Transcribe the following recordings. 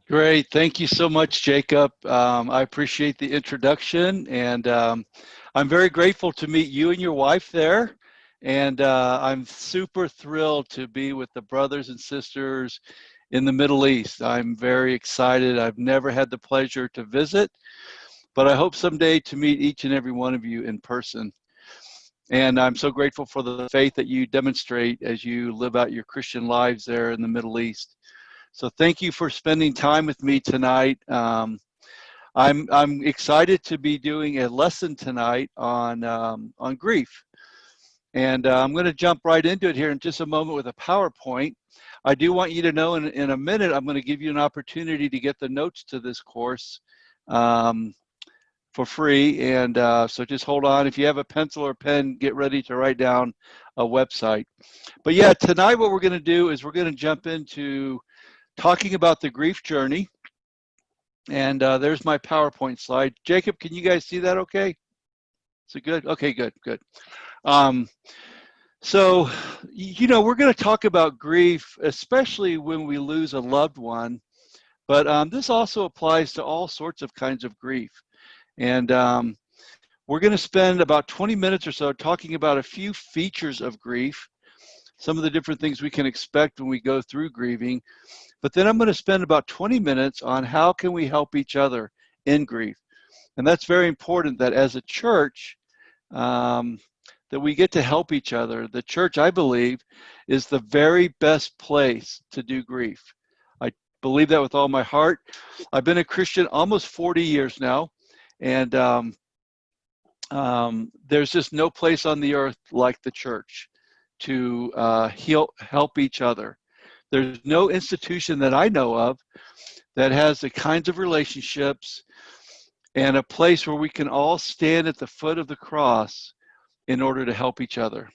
Great. Thank you so much, Jacob. I appreciate the introduction, and I'm very grateful to meet you and your wife there. And I'm super thrilled to be with the brothers and sisters in the Middle East. I'm very excited. I've never had the pleasure to visit, but I hope someday to meet each and every one of you in person. And I'm so grateful for the faith that you demonstrate as you live out your Christian lives there in the Middle East. So thank you for spending time with me tonight. I'm excited to be doing a lesson tonight on grief, and I'm going to jump right into it here in just a moment with a PowerPoint. I do want you to know in a minute I'm going to give you an opportunity to get the notes to this course for free, and so just hold on. If you have a pencil or pen, get ready to write down a website. But yeah, tonight what we're going to do is we're going to jump into talking about the grief journey. And there's my PowerPoint slide. Jacob, can you guys see that okay? Is it good? Okay, good, good. So, we're going to talk about grief, especially when we lose a loved one, but this also applies to all sorts of kinds of grief. And we're going to spend about 20 minutes or so talking about a few features of grief, some of the different things we can expect when we go through grieving. But then I'm going to spend about 20 minutes on how can we help each other in grief. And that's very important that as a church, that we get to help each other. The church, I believe, is the very best place to do grief. I believe that with all my heart. I've been a Christian almost 40 years now, and there's just no place on the earth like the church to help each other. There's no institution that I know of that has the kinds of relationships and a place where we can all stand at the foot of the cross in order to help each other.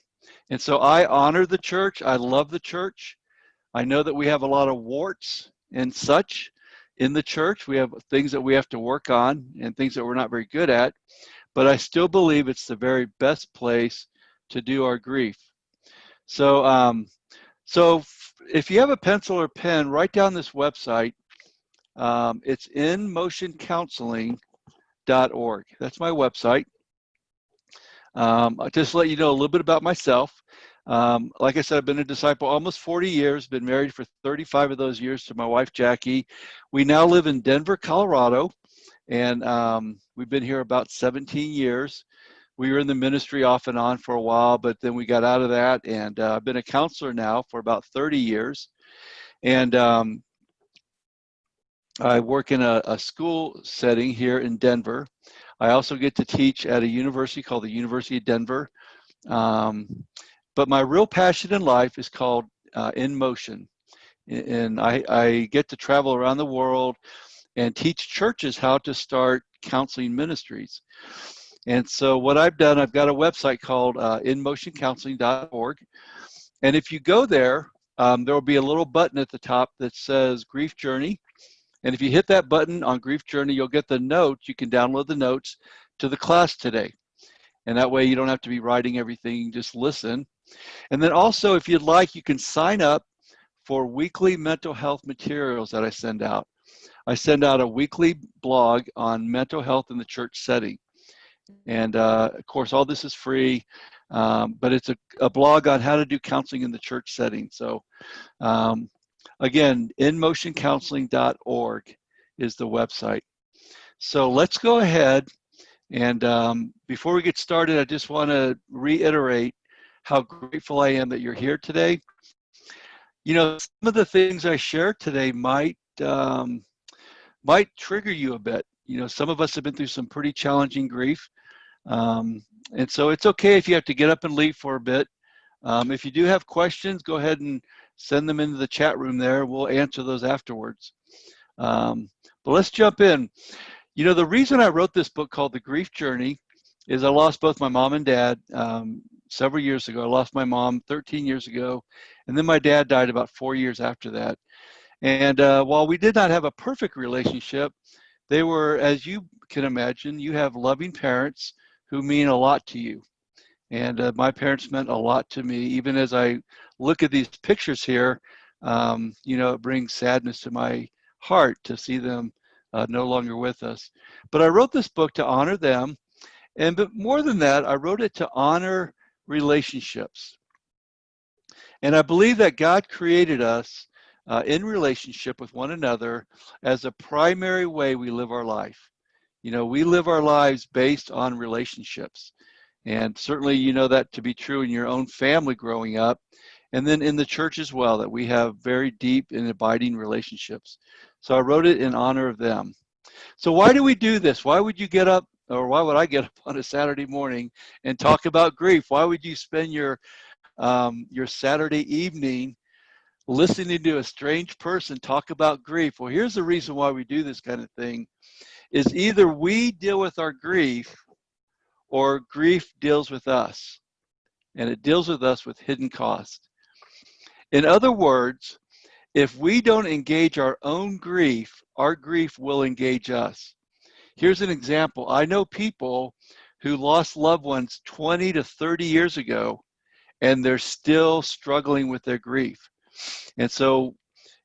And so I honor the church. I love the church. I know that we have a lot of warts and such in the church. We have things that we have to work on and things that we're not very good at, but I still believe it's the very best place to do our grief. So if you have a pencil or pen, write down this website. It's inmotioncounseling.org. That's my website. I'll just let you know a little bit about myself. Like I said, I've been a disciple almost 40 years, been married for 35 of those years to my wife, Jackie. We now live in Denver, Colorado, and we've been here about 17 years. We were in the ministry off and on for a while, but then we got out of that, and I've been a counselor now for about 30 years. And I work in a school setting here in Denver. I also get to teach at a university called the University of Denver. But my real passion in life is called In Motion. And I get to travel around the world and teach churches how to start counseling ministries. And so what I've done, I've got a website called inmotioncounseling.org. And if you go there, there will be a little button at the top that says Grief Journey. And if you hit that button on Grief Journey, you'll get the notes. You can download the notes to the class today. And that way you don't have to be writing everything, just listen. And then also, if you'd like, you can sign up for weekly mental health materials that I send out. I send out a weekly blog on mental health in the church setting. And of course, all this is free, but it's a blog on how to do counseling in the church setting. So again, inmotioncounseling.org is the website. So let's go ahead. And before we get started, I just want to reiterate how grateful I am that you're here today. Some of the things I share today might trigger you a bit. Some of us have been through some pretty challenging grief. And so it's okay if you have to get up and leave for a bit. If you do have questions, go ahead and send them into the chat room there. We'll answer those afterwards. But let's jump in. The reason I wrote this book called The Grief Journey is I lost both my mom and dad several years ago. I lost my mom 13 years ago, and then my dad died about 4 years after that. And while we did not have a perfect relationship, they were, as you can imagine, you have loving parents who mean a lot to you. And my parents meant a lot to me. Even as I look at these pictures here, it brings sadness to my heart to see them no longer with us. But I wrote this book to honor them. But more than that, I wrote it to honor relationships. And I believe that God created us in relationship with one another as a primary way we live our life. You know, we live our lives based on relationships. And certainly you know that to be true in your own family growing up, and then in the church as well, that we have very deep and abiding relationships. So I wrote it in honor of them. So why do we do this? Why would you get up, or why would I get up on a Saturday morning and talk about grief? Why would you spend your Saturday evening listening to a strange person talk about grief? Well, here's the reason why we do this kind of thing, is either we deal with our grief or grief deals with us, and it deals with us with hidden cost. In other words, if we don't engage our own grief, our grief will engage us. Here's an example. I know people who lost loved ones 20 to 30 years ago, and they're still struggling with their grief. And so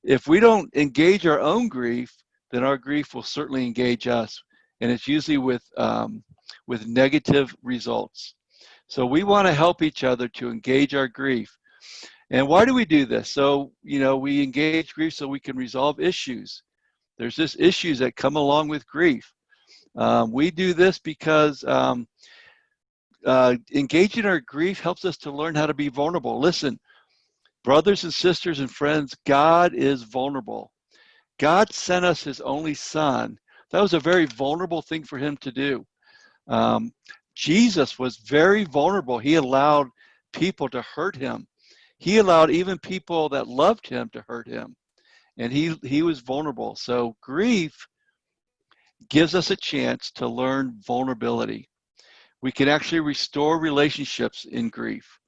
if we don't engage our own grief, then our grief will certainly engage us. And it's usually with negative results. So we want to help each other to engage our grief. And why do we do this? So, you know, we engage grief so we can resolve issues. There's just issues that come along with grief. We do this because engaging our grief helps us to learn how to be vulnerable. Listen, brothers and sisters and friends, God is vulnerable. God sent us his only son. That was a very vulnerable thing for him to do. Jesus was very vulnerable. He allowed people to hurt him. He allowed even people that loved him to hurt him. And he was vulnerable. So grief gives us a chance to learn vulnerability. We can actually restore relationships in grief,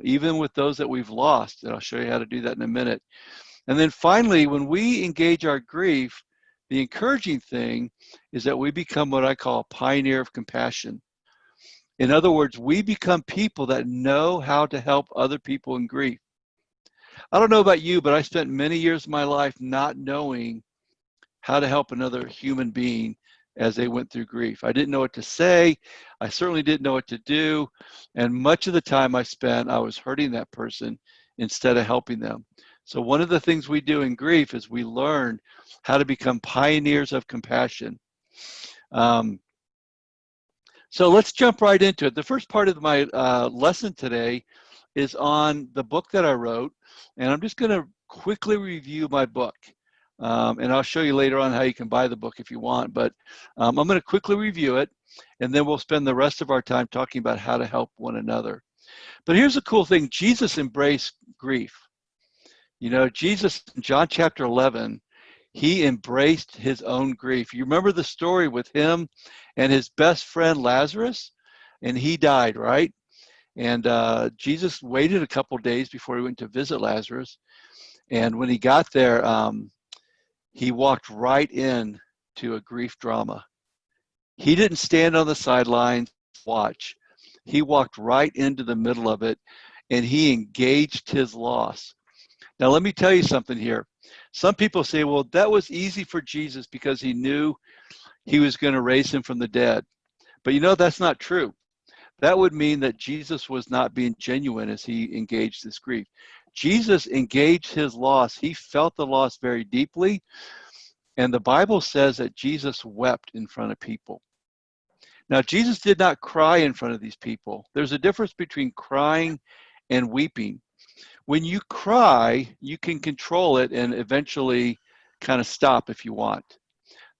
even with those that we've lost. And I'll show you how to do that in a minute. And then finally, when we engage our grief, the encouraging thing is that we become what I call a pioneer of compassion. In other words, we become people that know how to help other people in grief. I don't know about you, but I spent many years of my life not knowing how to help another human being as they went through grief. I didn't know what to say. I certainly didn't know what to do. And much of the time I spent, I was hurting that person instead of helping them. So one of the things we do in grief is we learn how to become pioneers of compassion. So let's jump right into it. The first part of my lesson today is on the book that I wrote, and I'm just going to quickly review my book. And I'll show you later on how you can buy the book if you want, but I'm going to quickly review it, and then we'll spend the rest of our time talking about how to help one another. But here's the cool thing. Jesus embraced grief. You know, Jesus in John chapter 11, he embraced his own grief. You remember the story with him and his best friend Lazarus, and he died, right? And Jesus waited a couple days before he went to visit Lazarus. And when he got there, he walked right in to a grief drama. He didn't stand on the sidelines, watch. He walked right into the middle of it, and he engaged his loss. Now, let me tell you something here. Some people say, well, that was easy for Jesus because he knew he was going to raise him from the dead. But you know, that's not true. That would mean that Jesus was not being genuine as he engaged this grief. Jesus engaged his loss. He felt the loss very deeply. And the Bible says that Jesus wept in front of people. Now, Jesus did not cry in front of these people. There's a difference between crying and weeping. When you cry, you can control it and eventually kind of stop if you want.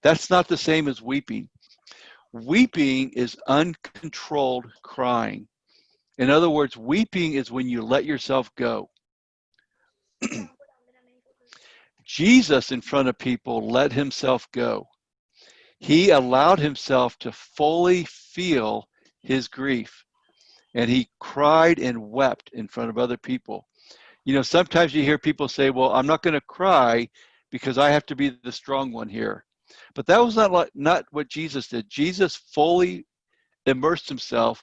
That's not the same as weeping. Weeping is uncontrolled crying. In other words, weeping is when you let yourself go. Jesus, in front of people, let himself go. He allowed himself to fully feel his grief, and he cried and wept in front of other people. You know, sometimes you hear people say, well, I'm not going to cry because I have to be the strong one here. But that was not what Jesus did. Jesus fully immersed himself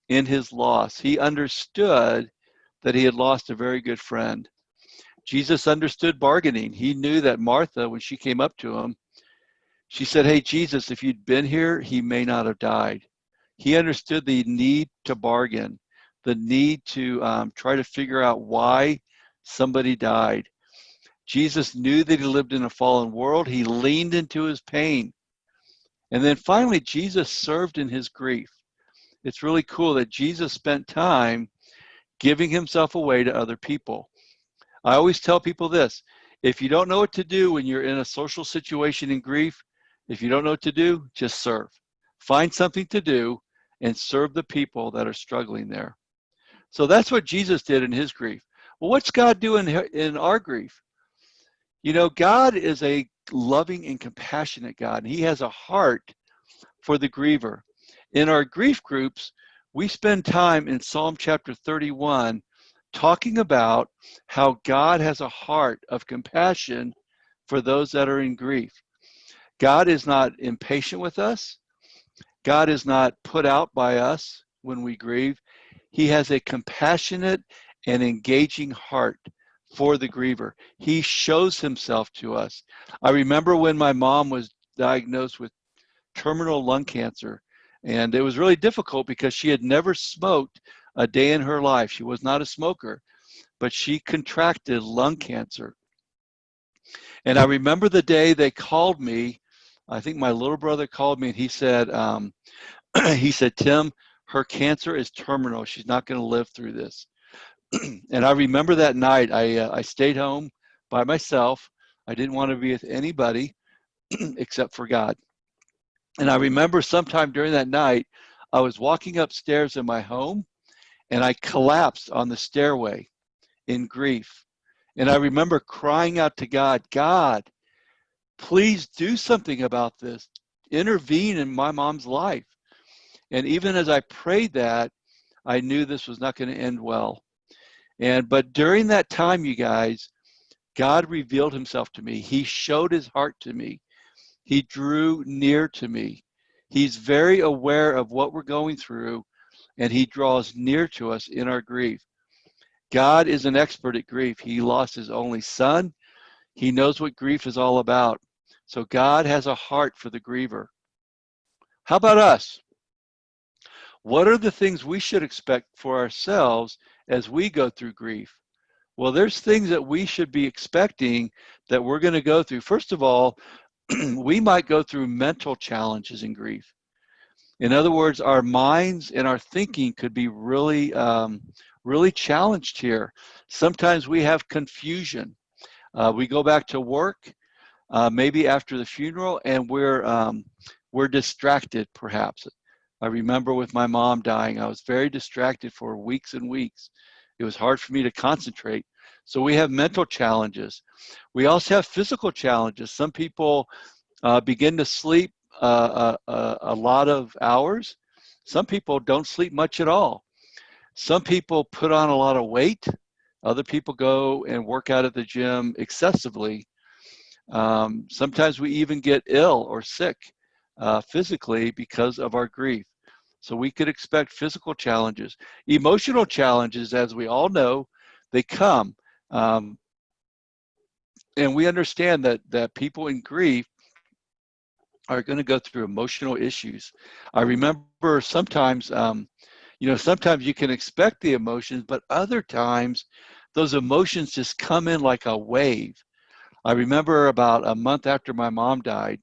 in his loss. He understood that he had lost a very good friend. Jesus understood bargaining. He knew that Martha, when she came up to him, she said, "Hey, Jesus, if you'd been here, he may not have died." He understood the need to bargain, the need to try to figure out why somebody died. Jesus knew that he lived in a fallen world. He leaned into his pain. And then finally, Jesus served in his grief. It's really cool that Jesus spent time giving himself away to other people. I always tell people this: if you don't know what to do when you're in a social situation in grief, if you don't know what to do, just serve. Find something to do and serve the people that are struggling there. So that's what Jesus did in his grief. Well, what's God doing in our grief? You know, God is a loving and compassionate God, and he has a heart for the griever. In our grief groups, we spend time in Psalm chapter 31 talking about how God has a heart of compassion for those that are in grief. God is not impatient with us. God is not put out by us when we grieve. He has a compassionate and engaging heart for the griever. He shows himself to us. I remember when my mom was diagnosed with terminal lung cancer, and it was really difficult because she had never smoked a day in her life. She was not a smoker, but she contracted lung cancer. And I remember the day they called me. I think my little brother called me, and he said, he said, "Tim, her cancer is terminal. She's not going to live through this." And I remember that night, I stayed home by myself. I didn't want to be with anybody except for God. And I remember sometime during that night, I was walking upstairs in my home, and I collapsed on the stairway in grief. And I remember crying out to God, "God, please do something about this. Intervene in my mom's life." And even as I prayed that, I knew this was not going to end well. But during that time, you guys, God revealed himself to me. He showed his heart to me. He drew near to me. He's very aware of what we're going through, and he draws near to us in our grief. God is an expert at grief. He lost his only son. He knows what grief is all about. So God has a heart for the griever. How about us? What are the things we should expect for ourselves as we go through grief? Well, there's things that we should be expecting that we're going to go through. First of all, we might go through mental challenges in grief. In other words, our minds and our thinking could be really challenged here. Sometimes we have confusion. We go back to work, maybe after the funeral, and we're distracted, perhaps. I remember with my mom dying, I was very distracted for weeks and weeks. It was hard for me to concentrate. So we have mental challenges. We also have physical challenges. Some people begin to sleep a lot of hours. Some people don't sleep much at all. Some people put on a lot of weight. Other people go and work out at the gym excessively. Sometimes we even get ill or sick physically because of our grief. So we could expect physical challenges. Emotional challenges, as we all know, they come. Um, and we understand that people in grief are going to go through emotional issues. I remember sometimes, sometimes you can expect the emotions, but other times those emotions just come in like a wave. I remember about a month after my mom died,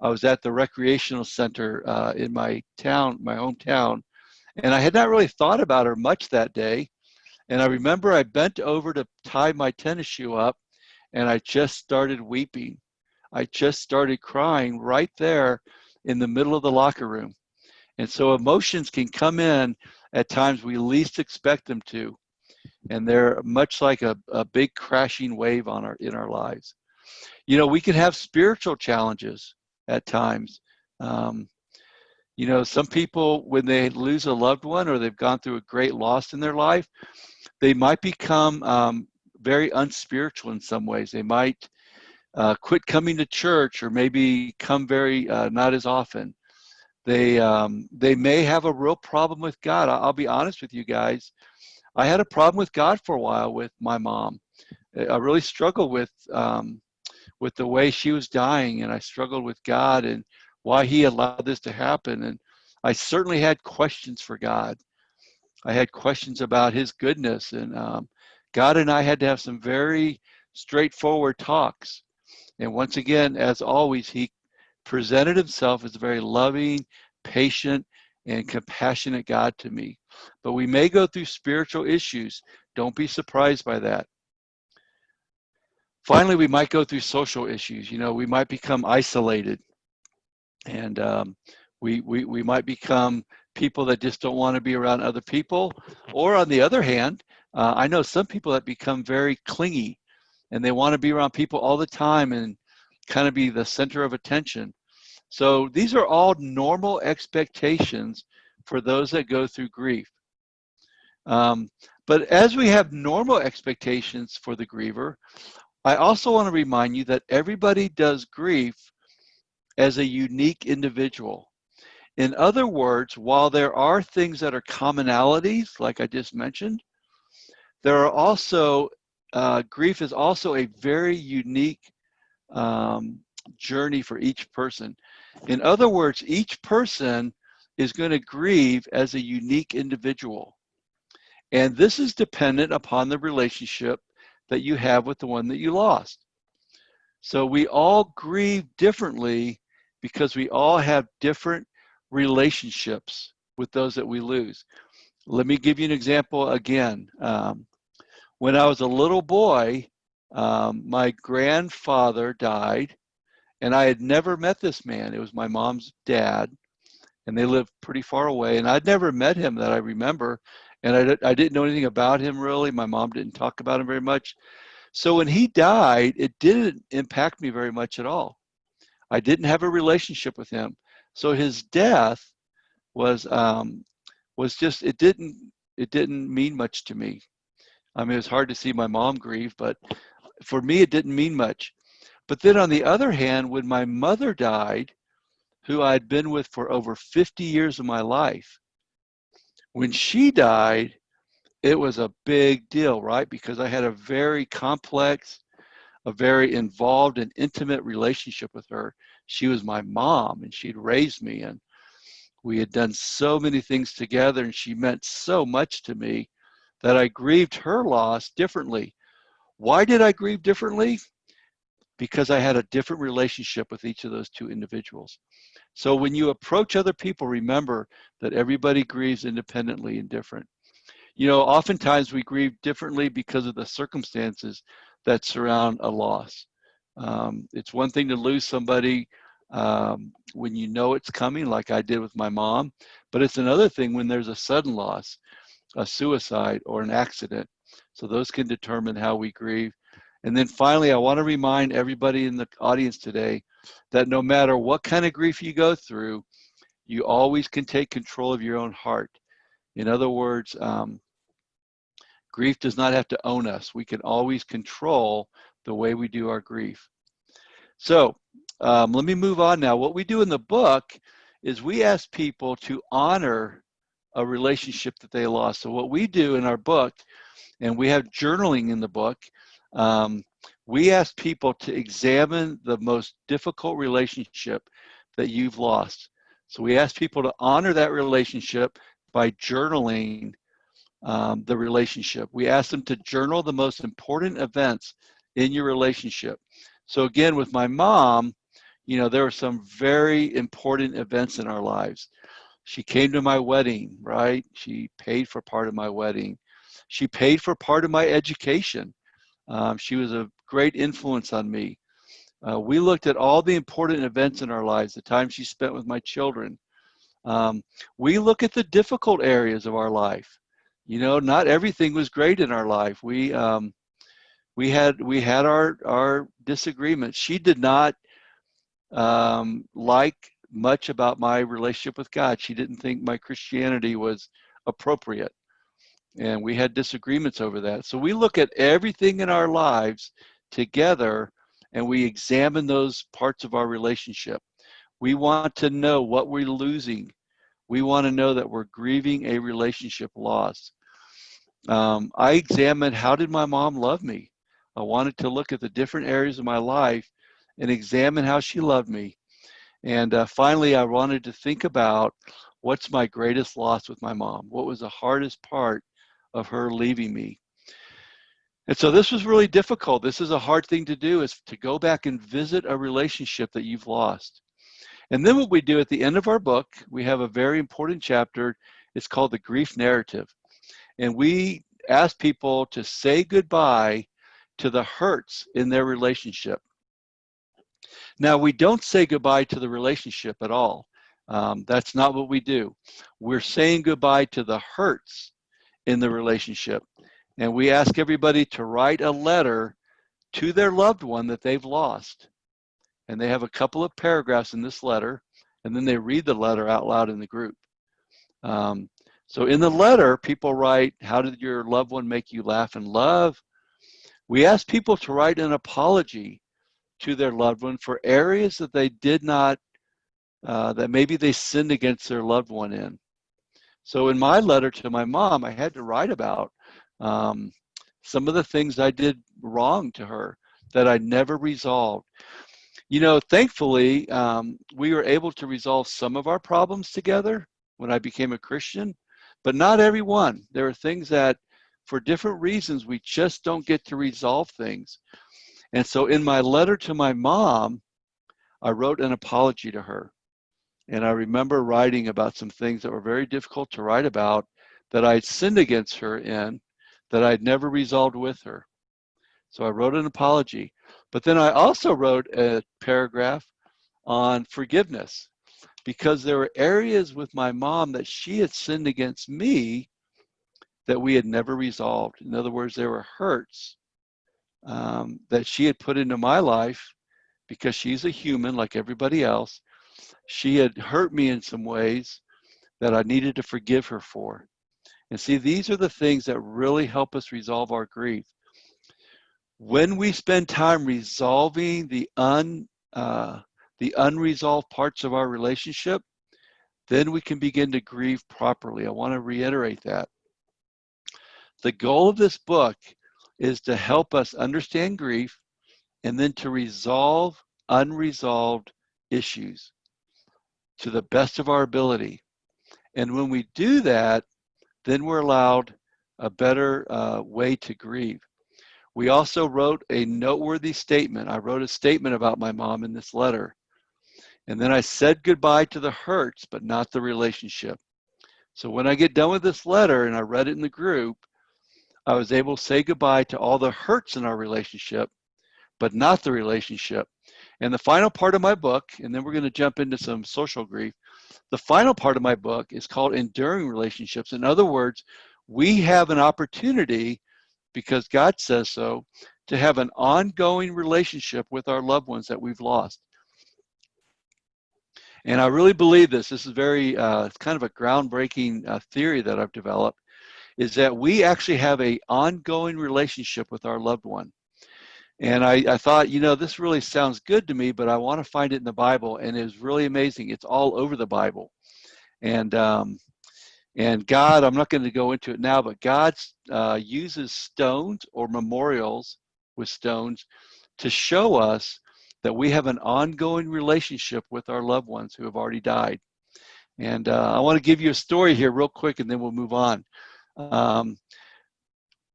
I was at the recreational center in my town, my hometown, and I had not really thought about her much that day. And I remember I bent over to tie my tennis shoe up, and I just started weeping. I just started crying right there in the middle of the locker room. And so emotions can come in at times we least expect them to. And they're much like a big crashing wave in our lives. You know, we can have spiritual challenges at times. Um, some people, when they lose a loved one or they've gone through a great loss in their life, they might become very unspiritual in some ways. They might quit coming to church, or maybe come very not as often. They may have a real problem with God. I'll be honest with you guys. I had a problem with God for a while with my mom. I really struggled with the way she was dying, and I struggled with God and why He allowed this to happen. And I certainly had questions for God. I had questions about His goodness, and God and I had to have some very straightforward talks. And once again, as always, He presented Himself as a very loving, patient, and compassionate God to me. But we may go through spiritual issues. Don't be surprised by that. Finally, we might go through social issues. You know, we might become isolated, and we might become people that just don't want to be around other people. Or on the other hand, I know some people that become very clingy, and they want to be around people all the time and kind of be the center of attention. So these are all normal expectations for those that go through grief. But as we have normal expectations for the griever, I also want to remind you that everybody does grief as a unique individual. In other words, while there are things that are commonalities, like I just mentioned, there are also, grief is also a very unique journey for each person. In other words, each person is going to grieve as a unique individual. And this is dependent upon the relationship that you have with the one that you lost. So we all grieve differently because we all have different relationships with those that we lose. Let me give you an example again. When I was a little boy, my grandfather died, and I had never met this man. It was my mom's dad, and they lived pretty far away, and I'd never met him that I remember, and I didn't know anything about him really. My mom didn't talk about him very much. So when he died, it didn't impact me very much at all. I didn't have a relationship with him. So his death was just, it didn't mean much to me. I mean, it was hard to see my mom grieve, but for me, it didn't mean much. But then on the other hand, when my mother died, who I'd been with for over 50 years of my life, when she died, it was a big deal, right? Because I had a very complex, a very involved and intimate relationship with her. She was my mom, and she'd raised me, and we had done so many things together, and she meant so much to me that I grieved her loss differently. Why did I grieve differently? Because I had a different relationship with each of those two individuals. So when you approach other people, remember that everybody grieves independently and different. You know, oftentimes we grieve differently because of the circumstances that surround a loss. It's one thing to lose somebody when you know it's coming, like I did with my mom, but it's another thing when there's a sudden loss, a suicide, or an accident. So those can determine how we grieve. And then finally, I want to remind everybody in the audience today that no matter what kind of grief you go through, you always can take control of your own heart. In other words, grief does not have to own us. We can always control the way we do our grief. So let me move on now. What we do in the book is we ask people to honor a relationship that they lost. So what we do in our book, and we have journaling in the book, we ask people to examine the most difficult relationship that you've lost. So we ask people to honor that relationship by journaling the relationship. We ask them to journal the most important events in your relationship. So again, with my mom, you know, there were some very important events in our lives. She came to my wedding, right? She paid for part of my wedding. She paid for part of my education. She was a great influence on me. We looked at all the important events in our lives, the time she spent with my children. We look at the difficult areas of our life. You know, not everything was great in our life. We had our disagreements. She did not like much about my relationship with God. She didn't think my Christianity was appropriate, and we had disagreements over that. So we look at everything in our lives together, and we examine those parts of our relationship. We want to know what we're losing. We want to know that we're grieving a relationship loss. I examined, how did my mom love me? I wanted to look at the different areas of my life and examine how she loved me. And finally, I wanted to think about, what's my greatest loss with my mom? What was the hardest part of her leaving me? And so this was really difficult. This is a hard thing to do, is to go back and visit a relationship that you've lost. And then what we do at the end of our book, we have a very important chapter. It's called the grief narrative. And we ask people to say goodbye to the hurts in their relationship. Now, we don't say goodbye to the relationship at all. That's not what we do. We're saying goodbye to the hurts in the relationship. And we ask everybody to write a letter to their loved one that they've lost. And they have a couple of paragraphs in this letter, and then they read the letter out loud in the group. So in the letter, people write, how did your loved one make you laugh and love? We ask people to write an apology to their loved one for areas that they did not, that maybe they sinned against their loved one in. So in my letter to my mom, I had to write about some of the things I did wrong to her that I never resolved. You know, thankfully, we were able to resolve some of our problems together when I became a Christian, but not every one. There are things that, for different reasons, we just don't get to resolve things. And so in my letter to my mom, I wrote an apology to her. And I remember writing about some things that were very difficult to write about, that I'd sinned against her in, that I'd never resolved with her. So I wrote an apology. But then I also wrote a paragraph on forgiveness, because there were areas with my mom that she had sinned against me that we had never resolved. In other words, there were hurts that she had put into my life, because she's a human like everybody else. She had hurt me in some ways that I needed to forgive her for. And see, these are the things that really help us resolve our grief. When we spend time resolving the unresolved parts of our relationship, then we can begin to grieve properly. I want to reiterate that. The goal of this book is to help us understand grief, and then to resolve unresolved issues to the best of our ability. And when we do that, then we're allowed a better way to grieve. We also wrote a noteworthy statement. I wrote a statement about my mom in this letter. And then I said goodbye to the hurts, but not the relationship. So when I get done with this letter and I read it in the group, I was able to say goodbye to all the hurts in our relationship, but not the relationship. And the final part of my book, and then we're going to jump into some social grief. The final part of my book is called Enduring Relationships. In other words, we have an opportunity, because God says so, to have an ongoing relationship with our loved ones that we've lost. And I really believe this. This is very, it's kind of a groundbreaking theory that I've developed, is that we actually have an ongoing relationship with our loved one. And I thought, you know, this really sounds good to me, but I want to find it in the Bible. And it was really amazing. It's all over the Bible. And God, I'm not going to go into it now, but God uses stones or memorials with stones to show us that we have an ongoing relationship with our loved ones who have already died. And I want to give you a story here real quick, and then we'll move on.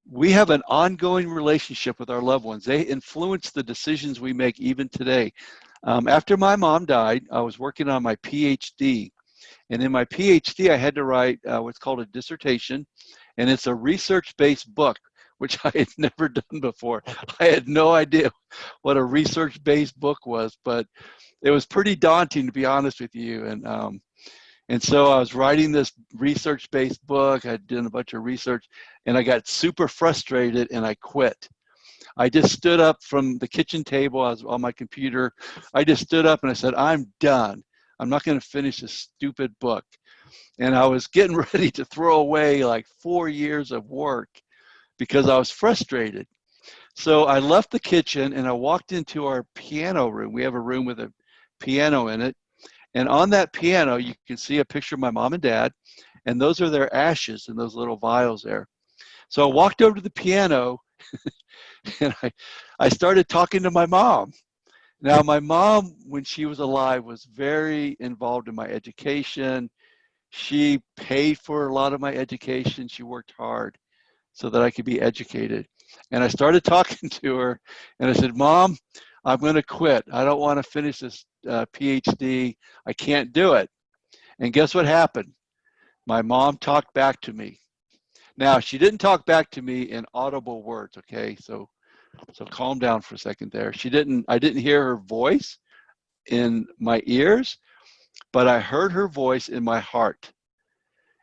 We have an ongoing relationship with our loved ones. They influence the decisions we make even today. After my mom died, I was working on my PhD. And in my PhD, I had to write what's called a dissertation. And it's a research-based book, which I had never done before. I had no idea what a research-based book was, but it was pretty daunting, to be honest with you. And so I was writing this research-based book. I'd done a bunch of research, and I got super frustrated, and I quit. I just stood up from the kitchen table. I was on my computer. I just stood up and I said, I'm done. I'm not going to finish this stupid book. And I was getting ready to throw away like 4 years of work because I was frustrated. So I left the kitchen and I walked into our piano room. We have a room with a piano in it. And on that piano, you can see a picture of my mom and dad, and those are their ashes in those little vials there. So I walked over to the piano and I started talking to my mom. Now, my mom, when she was alive, was very involved in my education. She paid for a lot of my education. She worked hard so that I could be educated. And I started talking to her and I said, Mom, I'm going to quit. I don't want to finish this PhD. I can't do it. And guess what happened? My mom talked back to me. Now, she didn't talk back to me in audible words, okay? So calm down for a second there. I didn't hear her voice in my ears, but I heard her voice in my heart.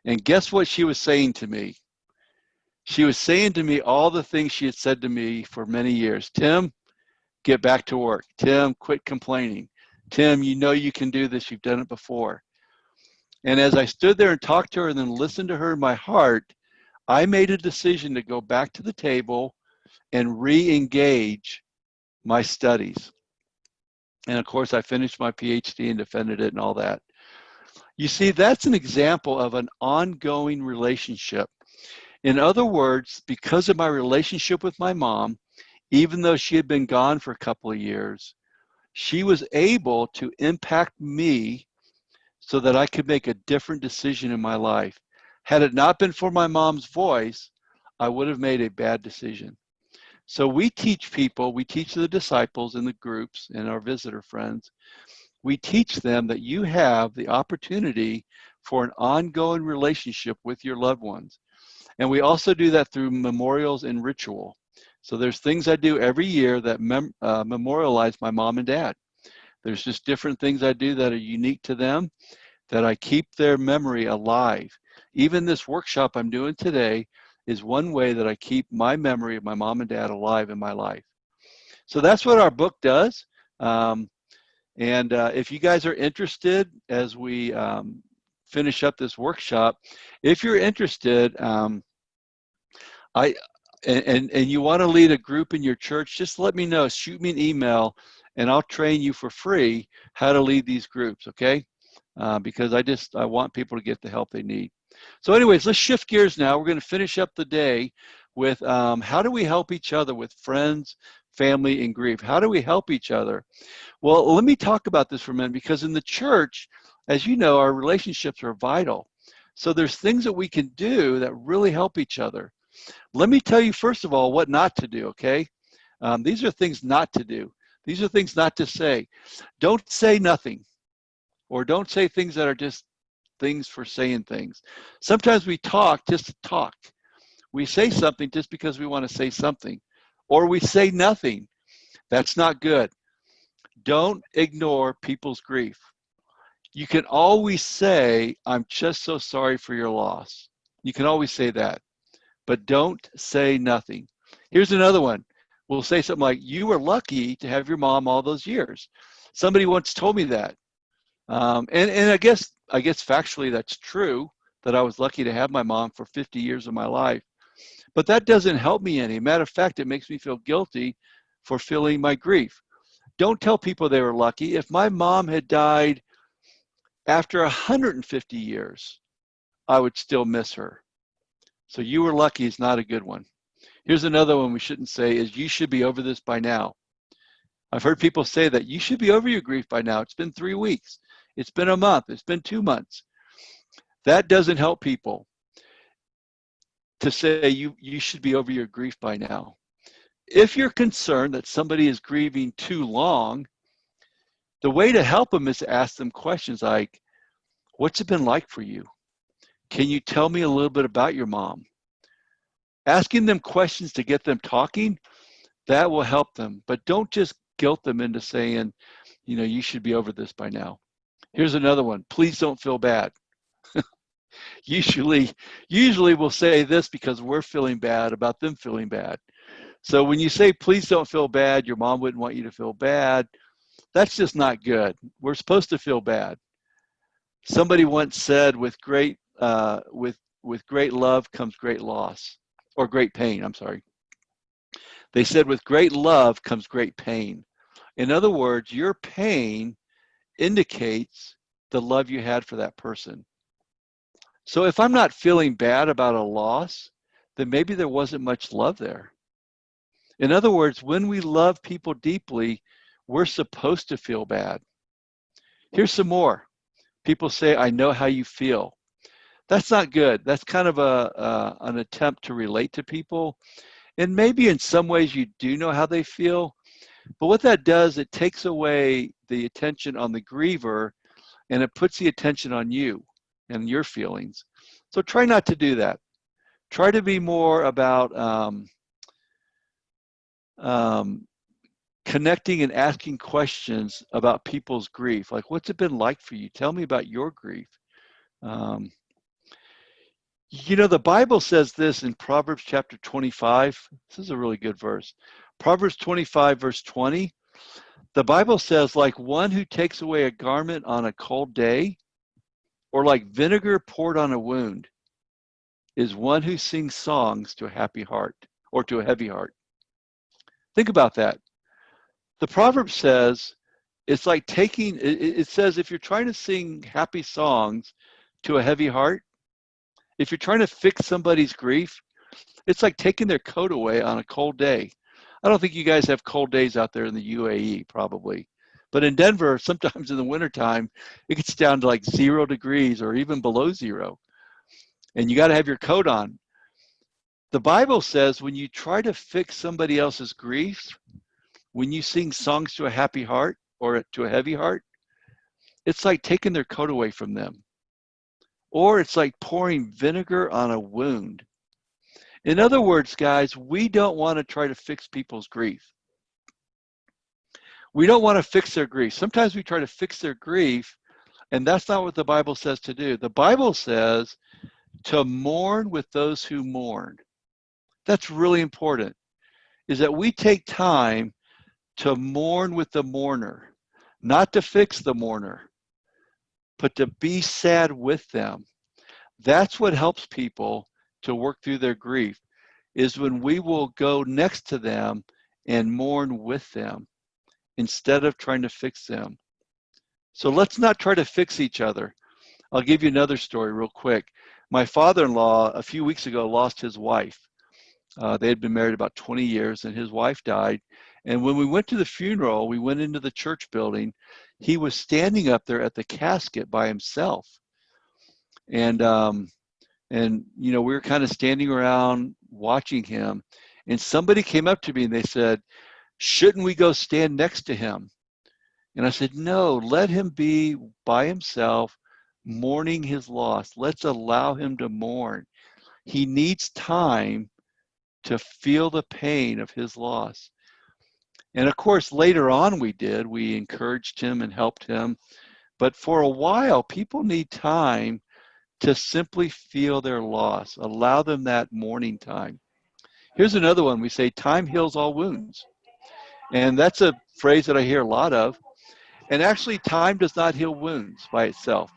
And guess what she was saying to me? She was saying to me all the things she had said to me for many years. Tim, get back to work. Tim, quit complaining. Tim, you know you can do this. You've done it before. And as I stood there and talked to her and then listened to her in my heart, I made a decision to go back to the table and re-engage my studies. And of course, I finished my PhD and defended it and all that. You see, that's an example of an ongoing relationship. In other words, because of my relationship with my mom, even though she had been gone for a couple of years, she was able to impact me so that I could make a different decision in my life. Had it not been for my mom's voice, I would have made a bad decision. So we teach people, we teach the disciples in the groups and our visitor friends, we teach them that you have the opportunity for an ongoing relationship with your loved ones. And we also do that through memorials and ritual. So there's things I do every year that memorialize my mom and dad. There's just different things I do that are unique to them, that I keep their memory alive. Even this workshop I'm doing today is one way that I keep my memory of my mom and dad alive in my life. So that's what our book does. And if you guys are interested, as we finish up this workshop, if you're interested, I and you want to lead a group in your church, just let me know. Shoot me an email, and I'll train you for free how to lead these groups. Okay? Because I want people to get the help they need. So, anyways, let's shift gears now. We're going to finish up the day with how do we help each other with friends, family, and grief? How do we help each other? Well, let me talk about this for a minute, because in the church, as you know, our relationships are vital. So there's things that we can do that really help each other. Let me tell you, first of all, what not to do, okay? These are things not to do. These are things not to say. Don't say nothing, or don't say things that are just things for saying things. Sometimes we talk just to talk. We say something just because we want to say something, or we say nothing. That's not good. Don't ignore people's grief. You can always say, I'm just so sorry for your loss. You can always say that, but don't say nothing. Here's another one. We'll say something like, you were lucky to have your mom all those years. Somebody once told me that. And I guess factually that's true, that I was lucky to have my mom for 50 years of my life. But that doesn't help me any. Matter of fact, it makes me feel guilty for feeling my grief. Don't tell people they were lucky. If my mom had died after 150 years, I would still miss her. So you were lucky is not a good one. Here's another one we shouldn't say is, you should be over this by now. I've heard people say that you should be over your grief by now. It's been 3 weeks. It's been a month. It's been 2 months. That doesn't help people to say you should be over your grief by now. If you're concerned that somebody is grieving too long, the way to help them is to ask them questions like, what's it been like for you? Can you tell me a little bit about your mom? Asking them questions to get them talking, that will help them. But don't just guilt them into saying, you should be over this by now. Here's another one. Please don't feel bad. Usually we'll say this because we're feeling bad about them feeling bad. So when you say, please don't feel bad, your mom wouldn't want you to feel bad. That's just not good. We're supposed to feel bad. Somebody once said, with great love comes great loss, or great pain, I'm sorry. They said, with great love comes great pain. In other words, your pain indicates the love you had for that person. So if I'm not feeling bad about a loss, then maybe there wasn't much love there. In other words, when we love people deeply, we're supposed to feel bad. Here's some more. People say, I know how you feel. That's not good. That's kind of an attempt to relate to people. And maybe in some ways you do know how they feel. But what that does, it takes away the attention on the griever and it puts the attention on you and your feelings. So try not to do that. Try to be more about um, connecting and asking questions about people's grief. Like, what's it been like for you? Tell me about your grief. Um, the Bible says this in Proverbs chapter 25. This is a really good verse. Proverbs 25, verse 20. The Bible says, like one who takes away a garment on a cold day, or like vinegar poured on a wound, is one who sings songs to a happy heart or to a heavy heart. Think about that. The proverb says it's like taking, it says if you're trying to sing happy songs to a heavy heart, if you're trying to fix somebody's grief, it's like taking their coat away on a cold day. I don't think you guys have cold days out there in the U.A.E. probably. But in Denver, sometimes in the wintertime, it gets down to like 0 degrees or even below 0. And you got to have your coat on. The Bible says when you try to fix somebody else's grief, when you sing songs to a happy heart or to a heavy heart, it's like taking their coat away from them. Or it's like pouring vinegar on a wound. In other words, guys, we don't want to try to fix people's grief. We don't want to fix their grief. Sometimes we try to fix their grief, and that's not what the Bible says to do. The Bible says to mourn with those who mourn. That's really important, is that we take time to mourn with the mourner, not to fix the mourner, but to be sad with them. That's what helps people to work through their grief, is when we will go next to them and mourn with them instead of trying to fix them. So let's not try to fix each other. I'll give you another story real quick. My father-in-law, a few weeks ago, lost his wife. They had been married about 20 years, and his wife died. And when we went to the funeral, we went into the church building. He was standing up there at the casket by himself. And we were kind of standing around watching him. And somebody came up to me and they said, shouldn't we go stand next to him? And I said, no, let him be by himself, mourning his loss. Let's allow him to mourn. He needs time to feel the pain of his loss. And of course, later on we encouraged him and helped him. But for a while, people need time to simply feel their loss. Allow them that mourning time. Here's another one. We say, time heals all wounds. And that's a phrase that I hear a lot of. And actually, time does not heal wounds by itself.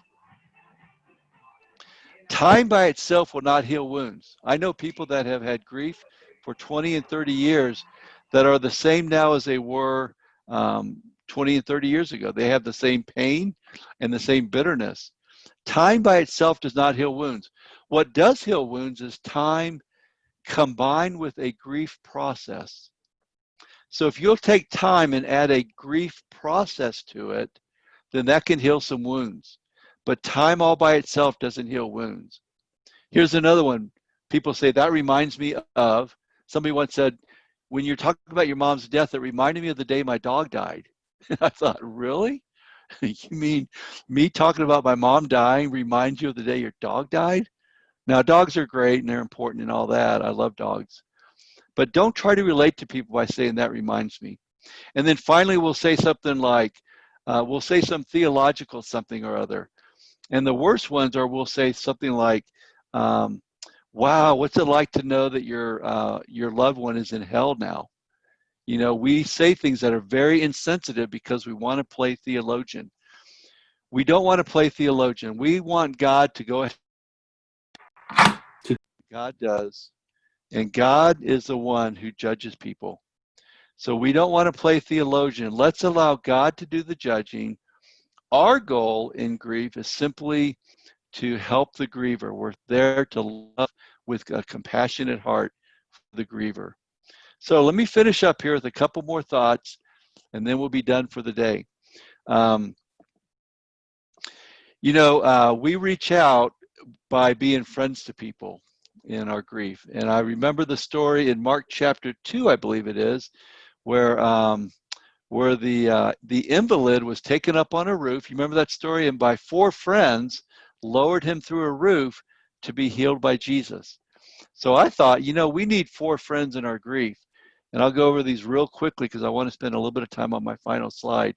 Time by itself will not heal wounds. I know people that have had grief for 20 and 30 years that are the same now as they were 20 and 30 years ago. They have the same pain and the same bitterness. Time by itself does not heal wounds. What does heal wounds is time combined with a grief process. So if you'll take time and add a grief process to it, then that can heal some wounds. But time all by itself doesn't heal wounds. Here's another one. People say, that reminds me of, somebody once said, when you're talking about your mom's death, it reminded me of the day my dog died. And I thought, really? You mean me talking about my mom dying reminds you of the day your dog died? Now, dogs are great and they're important and all that. I love dogs. But don't try to relate to people by saying that reminds me. And then finally, we'll say something like, we'll say some theological something or other. And the worst ones are we'll say something like, wow, what's it like to know that your loved one is in hell now? You know, we say things that are very insensitive because we want to play theologian. We don't want to play theologian. We want God to go ahead. God does. And God is the one who judges people. So we don't want to play theologian. Let's allow God to do the judging. Our goal in grief is simply to help the griever. We're there to love. with a compassionate heart for the griever. So let me finish up here with a couple more thoughts, and then we'll be done for the day. We reach out by being friends to people in our grief. And I remember the story in Mark chapter 2, I believe it is, where the invalid was taken up on a roof. You remember that story? And by 4 friends lowered him through a roof to be healed by Jesus. So I thought, we need 4 friends in our grief. And I'll go over these real quickly because I want to spend a little bit of time on my final slide.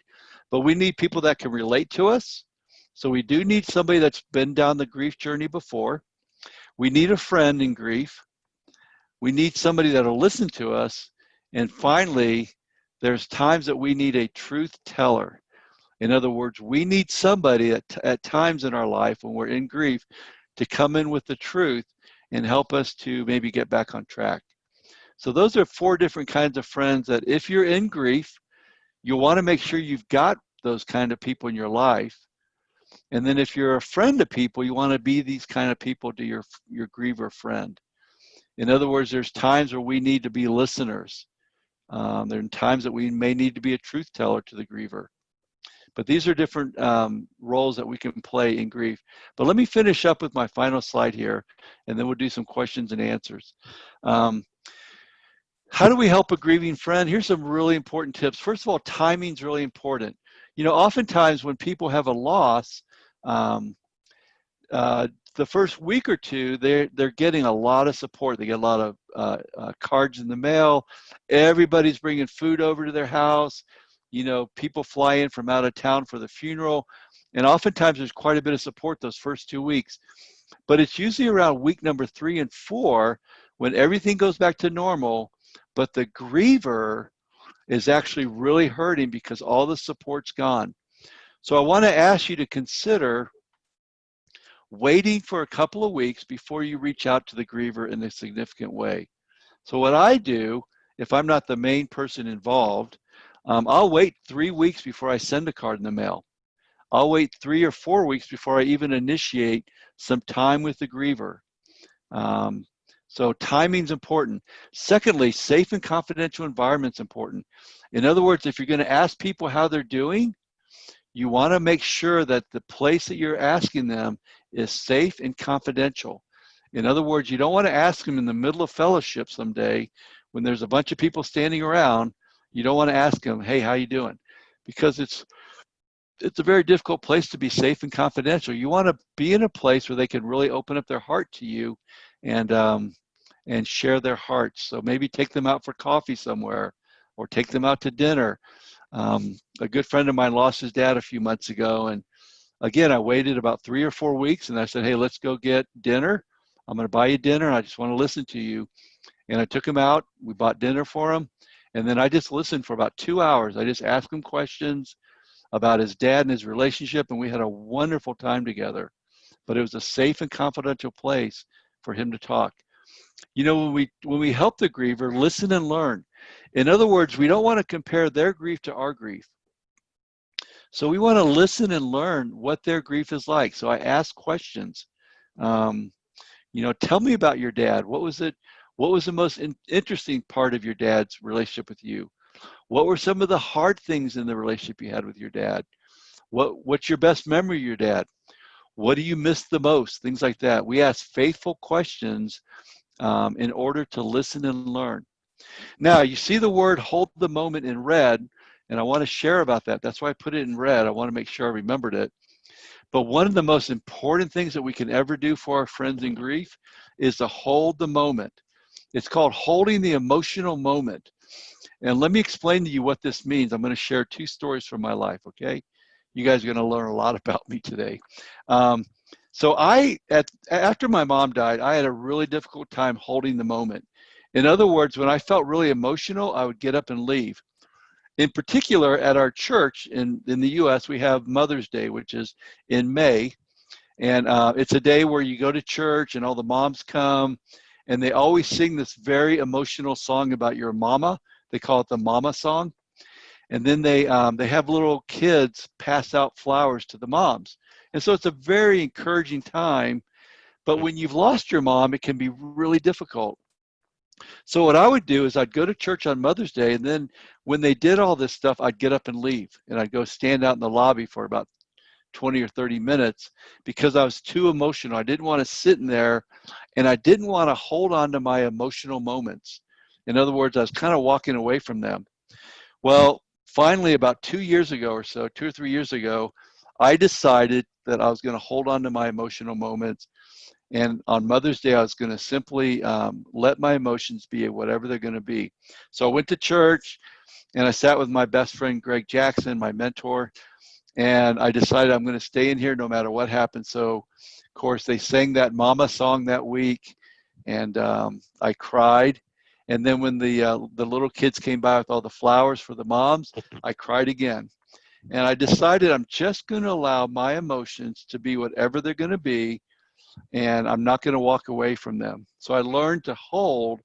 But we need people that can relate to us. So we do need somebody that's been down the grief journey before. We need a friend in grief. We need somebody that'll listen to us. And finally, there's times that we need a truth teller. In other words, we need somebody at times in our life when we're in grief to come in with the truth and help us to maybe get back on track. So those are 4 different kinds of friends that if you're in grief, you'll want to make sure you've got those kind of people in your life. And then if you're a friend to people, you want to be these kind of people to your griever friend. In other words, there's times where we need to be listeners. There are times that we may need to be a truth teller to the griever. But these are different roles that we can play in grief. But let me finish up with my final slide here, and then we'll do some questions and answers. How do we help a grieving friend? Here's some really important tips. First of all, timing is really important. Oftentimes when people have a loss, the first week or two, they're getting a lot of support. They get a lot of cards in the mail. Everybody's bringing food over to their house. People fly in from out of town for the funeral. And oftentimes there's quite a bit of support those first 2 weeks. But it's usually around week number 3 and 4 when everything goes back to normal, but the griever is actually really hurting because all the support's gone. So I want to ask you to consider waiting for a couple of weeks before you reach out to the griever in a significant way. So what I do, if I'm not the main person involved, I'll wait 3 weeks before I send a card in the mail. I'll wait 3 or 4 weeks before I even initiate some time with the griever. So timing's important. Secondly, safe and confidential environment's important. In other words, if you're going to ask people how they're doing, you want to make sure that the place that you're asking them is safe and confidential. In other words, you don't want to ask them in the middle of fellowship someday when there's a bunch of people standing around. You don't want to ask them, hey, how you doing? Because it's a very difficult place to be safe and confidential. You want to be in a place where they can really open up their heart to you and share their hearts. So maybe take them out for coffee somewhere or take them out to dinner. A good friend of mine lost his dad a few months ago. And again, I waited about 3 or 4 weeks and I said, hey, let's go get dinner. I'm going to buy you dinner. And I just want to listen to you. And I took him out. We bought dinner for him. And then I just listened for about 2 hours. I just asked him questions about his dad and his relationship. And we had a wonderful time together. But it was a safe and confidential place for him to talk. When we help the griever, listen and learn. In other words, we don't want to compare their grief to our grief. So we want to listen and learn what their grief is like. So I ask questions. Tell me about your dad. What was it? What was the most interesting part of your dad's relationship with you? What were some of the hard things in the relationship you had with your dad? What's your best memory of your dad? What do you miss the most? Things like that. We ask faithful questions in order to listen and learn. Now, you see the word hold the moment in red, and I want to share about that. That's why I put it in red. I want to make sure I remembered it. But one of the most important things that we can ever do for our friends in grief is to hold the moment. It's called holding the emotional moment. And let me explain to you what this means. I'm going to share 2 stories from my life, okay? You guys are going to learn a lot about me today. So after my mom died, I had a really difficult time holding the moment. In other words, when I felt really emotional, I would get up and leave. In particular, at our church in the U.S., we have Mother's Day, which is in May. And it's a day where you go to church and all the moms come. And they always sing this very emotional song about your mama. They call it the mama song. And then they have little kids pass out flowers to the moms. And so it's a very encouraging time. But when you've lost your mom, it can be really difficult. So what I would do is I'd go to church on Mother's Day, and then when they did all this stuff, I'd get up and leave, and I'd go stand out in the lobby for about 20 or 30 minutes because I was too emotional. I didn't want to sit in there, and I didn't want to hold on to my emotional moments. In other words, I was kind of walking away from them. Well, finally, about 2 years ago or so, 2 or 3 years ago, I decided that I was going to hold on to my emotional moments. And on Mother's Day, I was going to simply let my emotions be whatever they're going to be. So I went to church, and I sat with my best friend, Greg Jackson, my mentor, and I decided I'm going to stay in here no matter what happens. So, of course, they sang that Mama song that week, and I cried. And then when the little kids came by with all the flowers for the moms, I cried again. And I decided I'm just going to allow my emotions to be whatever they're going to be, and I'm not going to walk away from them. So I learned to hold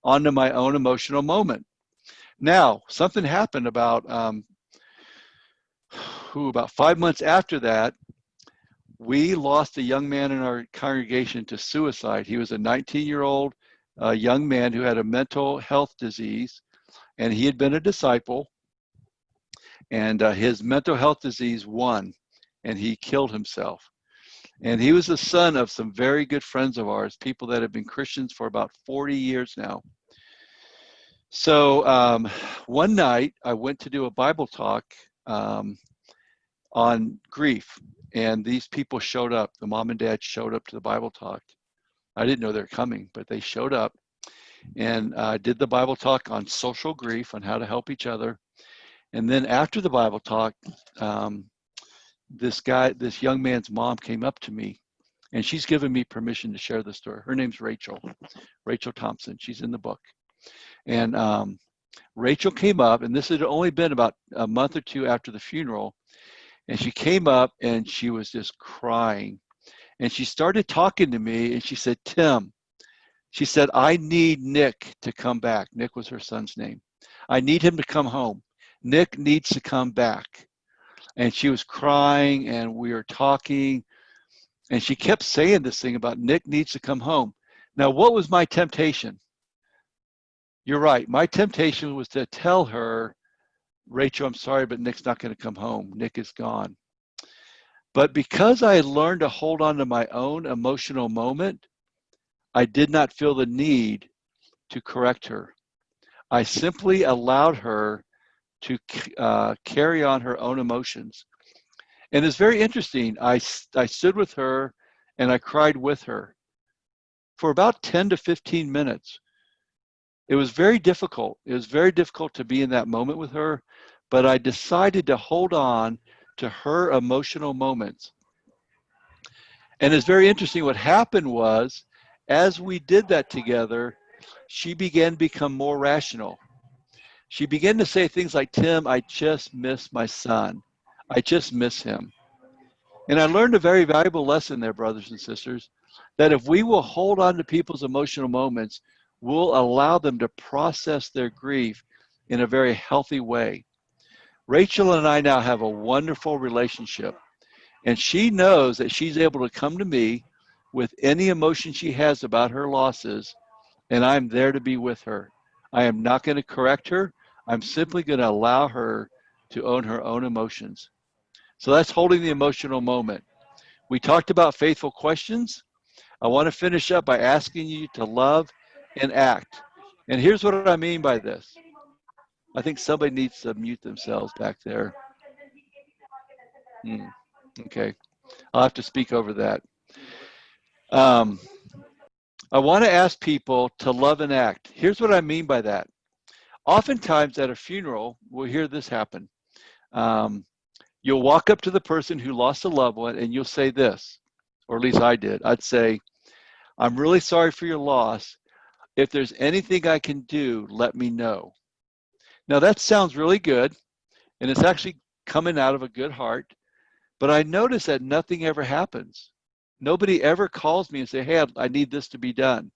onto my own emotional moment. Now, something happened about 5 months after that. We lost a young man in our congregation to suicide. He was a 19-year-old young man who had a mental health disease, and he had been a disciple, and his mental health disease won, and he killed himself. And he was the son of some very good friends of ours, people that have been Christians for about 40 years now. So one night I went to do a Bible talk on grief, and these people showed up. The mom and dad showed up to the Bible talk. I didn't know they were coming, but they showed up, and did the Bible talk on social grief, on how to help each other. And then after the Bible talk, this young man's mom came up to me, and she's given me permission to share the story. Her name's Rachel Thompson. She's in the book. And Rachel came up, and this had only been about a month or two after the funeral, and she came up and she was just crying. And she started talking to me, and she said, Tim, she said, I need Nick to come back. Nick was her son's name. I need him to come home. Nick needs to come back. And she was crying, and we were talking, and she kept saying this thing about Nick needs to come home. Now, what was my temptation? You're right. My temptation was to tell her, Rachel, I'm sorry, but Nick's not going to come home. Nick is gone. But because I had learned to hold on to my own emotional moment, I did not feel the need to correct her. I simply allowed her to carry on her own emotions. And it's very interesting. I stood with her and I cried with her for about 10 to 15 minutes. It was very difficult. It was very difficult to be in that moment with her, but I decided to hold on to her emotional moments. And it's very interesting. What happened was, as we did that together, she began to become more rational. She began to say things like, Tim, I just miss my son. I just miss him. And I learned a very valuable lesson there, brothers and sisters, that if we will hold on to people's emotional moments, we'll allow them to process their grief in a very healthy way. Rachel and I now have a wonderful relationship, and she knows that she's able to come to me with any emotion she has about her losses, and I'm there to be with her. I am not going to correct her. I'm simply going to allow her to own her own emotions. So that's holding the emotional moment. We talked about faithful questions. I want to finish up by asking you to love and act. And here's what I mean by this. I think somebody needs to mute themselves back there. Okay, I'll have to speak over that. I want to ask people to love and act. Here's what I mean by that. Oftentimes at a funeral, we'll hear this happen. You'll walk up to the person who lost a loved one and you'll say this, or at least I did. I'd say, I'm really sorry for your loss. If there's anything I can do, let me know. Now that sounds really good, and it's actually coming out of a good heart, but I notice that nothing ever happens. Nobody ever calls me and say, hey, I need this to be done.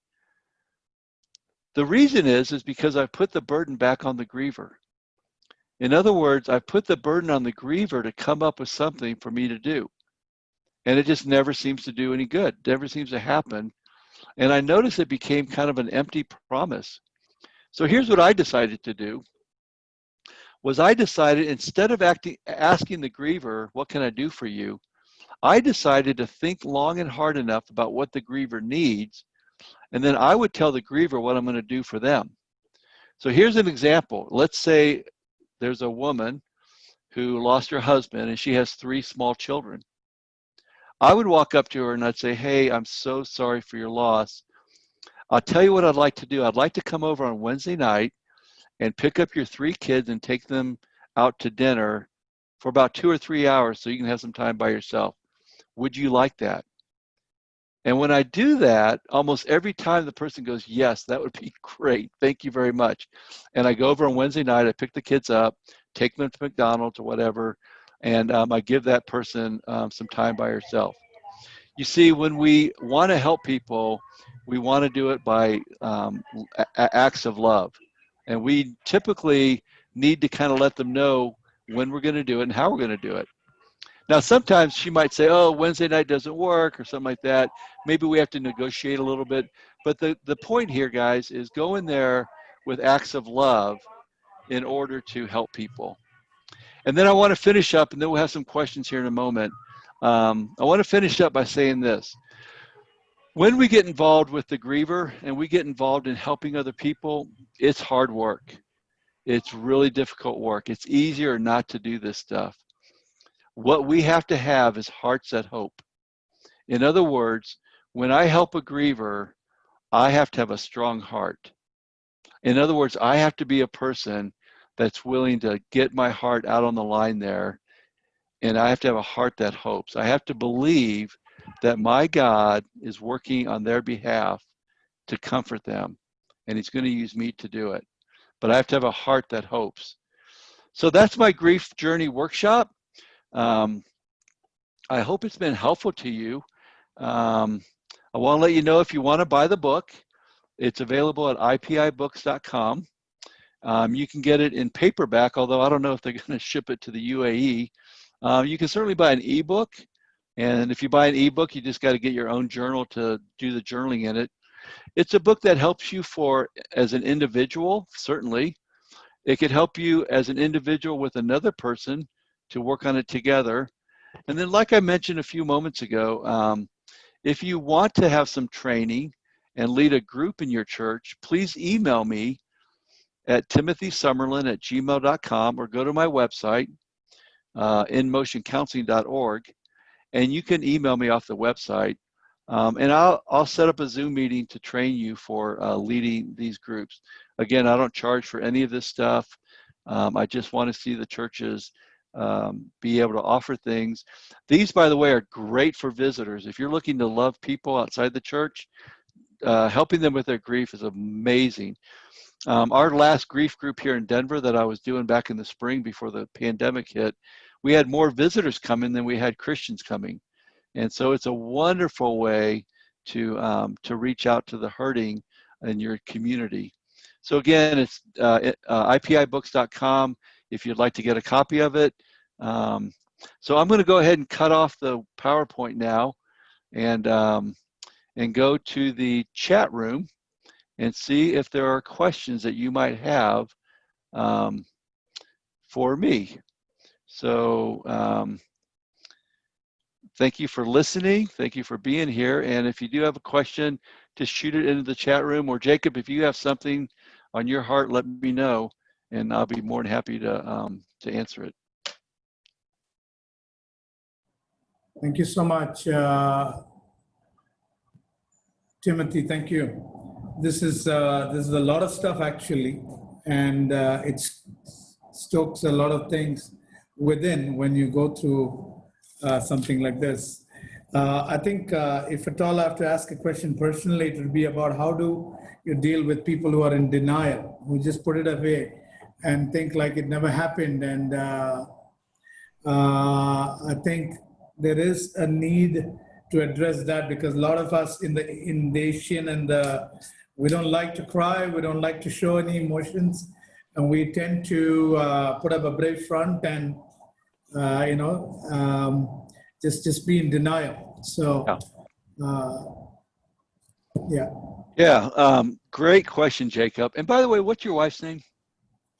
The reason is because I put the burden back on the griever. In other words, I put the burden on the griever to come up with something for me to do. and it just never seems to do any good, never seems to happen. And I noticed it became kind of an empty promise. So here's what I decided to do was I decided instead of asking the griever, what can I do for you? I decided to think long and hard enough about what the griever needs, and then I would tell the griever what I'm going to do for them. So here's an example. Let's say there's a woman who lost her husband and she has 3 small children. I would walk up to her and I'd say, hey, I'm so sorry for your loss. I'll tell you what I'd like to do. I'd like to come over on Wednesday night and pick up your 3 kids and take them out to dinner for about 2 or 3 hours so you can have some time by yourself. Would you like that? And when I do that, almost every time the person goes, yes, that would be great. Thank you very much. And I go over on Wednesday night, I pick the kids up, take them to McDonald's or whatever, and I give that person some time by herself. You see, when we want to help people, we want to do it by acts of love. And we typically need to kind of let them know when we're going to do it and how we're going to do it. Now, sometimes she might say, oh, Wednesday night doesn't work or something like that. Maybe we have to negotiate a little bit. But the point here, guys, is go in there with acts of love in order to help people. And then I want to finish up, and then we'll have some questions here in a moment. I want to finish up by saying this. When we get involved with the griever and we get involved in helping other people, it's hard work. It's really difficult work. It's easier not to do this stuff. What we have to have is hearts that hope. In other words, when I help a griever, I have to have a strong heart. In other words, I have to be a person that's willing to get my heart out on the line there, and I have to have a heart that hopes. I have to believe that my God is working on their behalf to comfort them, and he's going to use me to do it. But I have to have a heart that hopes. So that's my grief journey workshop. I hope it's been helpful to you. I want to let you know if you want to buy the book, it's available at ipibooks.com. You can get it in paperback, although I don't know if they're going to ship it to the U.A.E. You can certainly buy an ebook. And if you buy an ebook, you just got to get your own journal to do the journaling in it. It's a book that helps you as an individual, certainly. It could help you as an individual with another person to work on it together. And then, like I mentioned a few moments ago, if you want to have some training and lead a group in your church, please email me at timothysumerlin@gmail.com or go to my website, inmotioncounseling.org, and you can email me off the website. And I'll set up a Zoom meeting to train you for leading these groups. Again, I don't charge for any of this stuff. I just want to see the churches be able to offer things. These, by the way, are great for visitors. If you're looking to love people outside the church, helping them with their grief is amazing. Our last grief group here in Denver that I was doing back in the spring before the pandemic hit, we had more visitors coming than we had Christians coming. And so it's a wonderful way to reach out to the hurting in your community. So again, it's ipibooks.com if you'd like to get a copy of it. So I'm going to go ahead and cut off the PowerPoint now and go to the chat room and see if there are questions that you might have for me. So thank you for listening. Thank you for being here. And if you do have a question, just shoot it into the chat room. Or Jacob, if you have something on your heart, let me know, and I'll be more than happy to answer it. Thank you so much, Timothy. Thank you. This is a lot of stuff actually, and it stokes a lot of things within when you go through something like this. I think if at all I have to ask a question personally, it would be about how do you deal with people who are in denial, who just put it away and think like it never happened. And I think there is a need to address that because a lot of us in the Asian and we don't like to cry, we don't like to show any emotions, and we tend to put up a brave front and just be in denial. Yeah. So, uh, yeah. Yeah. Great question, Jacob. And by the way, what's your wife's name?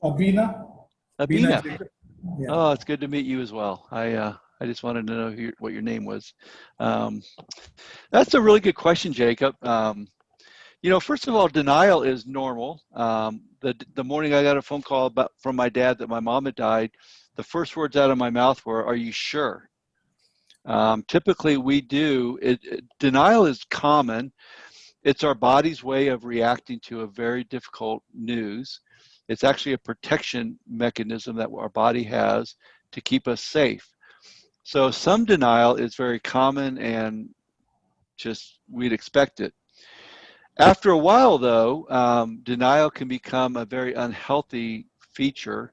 Abina, Bina Abina. Jacob. Yeah. Oh, it's good to meet you as well. I just wanted to know what your name was. Um, that's a really good question, Jacob. First of all, denial is normal. The morning I got a phone call from my dad that my mom had died, the first words out of my mouth were, "Are you sure?" Typically, we do. Denial is common. It's our body's way of reacting to a very difficult news. It's actually a protection mechanism that our body has to keep us safe. So some denial is very common and just we'd expect it. After a while, though, denial can become a very unhealthy feature.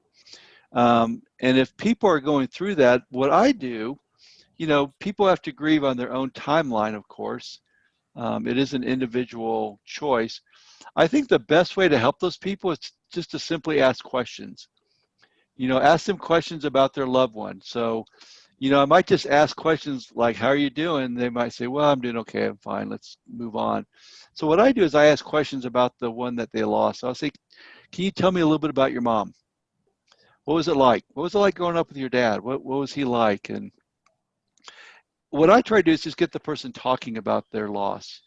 And if people are going through that, what I do, people have to grieve on their own timeline, of course. It is an individual choice. I think the best way to help those people is just to simply ask questions. Ask them questions about their loved one. So, I might just ask questions like, "How are you doing?" They might say, "Well, I'm doing okay. I'm fine. Let's move on." So what I do is I ask questions about the one that they lost. So I'll say, "Can you tell me a little bit about your mom? What was it like? What was it like growing up with your dad? What was he like?" And what I try to do is just get the person talking about their loss.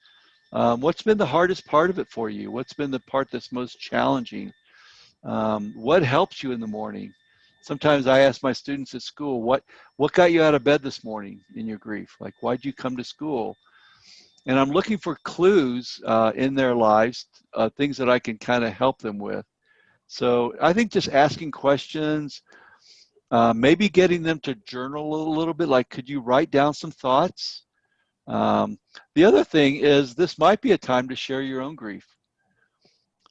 What's been the hardest part of it for you? What's been the part that's most challenging? What helps you in the morning? Sometimes I ask my students at school, what got you out of bed this morning in your grief? Like, why'd you come to school? And I'm looking for clues in their lives, things that I can kind of help them with. So I think just asking questions, maybe getting them to journal a little bit, like, could you write down some thoughts? Um, the other thing is this might be a time to share your own grief.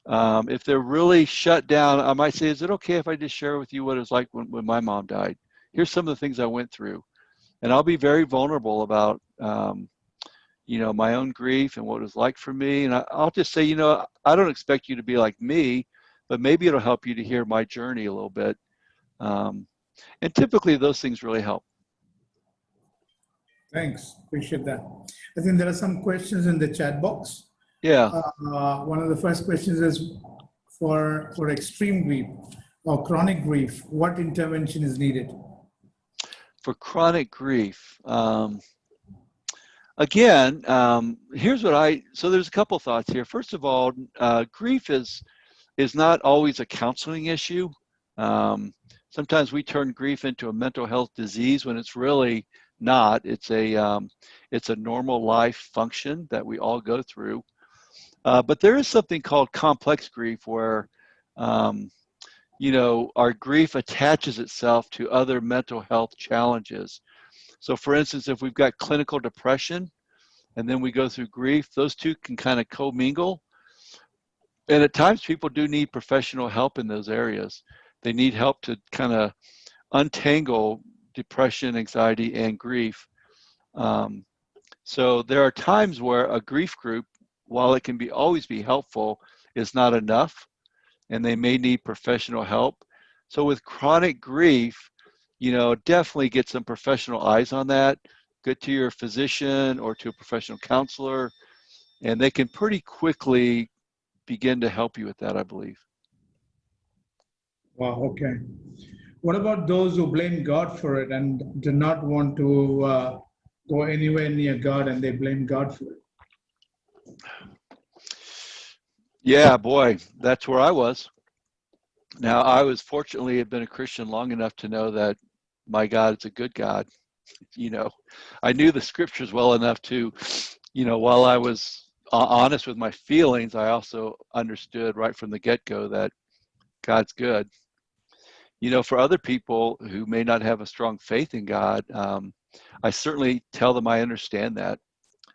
If they're really shut down, I might say, "Is it okay if I just share with you what it was like when my mom died? Here's some of the things I went through." And I'll be very vulnerable about, my own grief and what it was like for me. And I'll just say, I don't expect you to be like me, but maybe it'll help you to hear my journey a little bit. Um, and typically those things really help. Thanks. Appreciate that. I think there are some questions in the chat box. Yeah. One of the first questions is for extreme grief or chronic grief, what intervention is needed? For chronic grief, again, here's so there's a couple thoughts here. First of all, grief is not always a counseling issue. Sometimes we turn grief into a mental health disease when it's really not. It's a normal life function that we all go through. But there is something called complex grief where, our grief attaches itself to other mental health challenges. So for instance, if we've got clinical depression and then we go through grief, those two can kind of commingle. And at times people do need professional help in those areas. They need help to kind of untangle depression, anxiety, and grief. Um, so there are times where a grief group, while it can always be helpful, is not enough, and they may need professional help. So with chronic grief, definitely get some professional eyes on that. Get to your physician or to a professional counselor, and they can pretty quickly begin to help you with that, I believe. Wow, okay. What about those who blame God for it and do not want to go anywhere near God and they blame God for it? Yeah, boy, that's where I was. Now, I was fortunately had been a Christian long enough to know that my God is a good God. You know, I knew the scriptures well enough to, while I was honest with my feelings, I also understood right from the get-go that God's good. For other people who may not have a strong faith in God, I certainly tell them I understand that.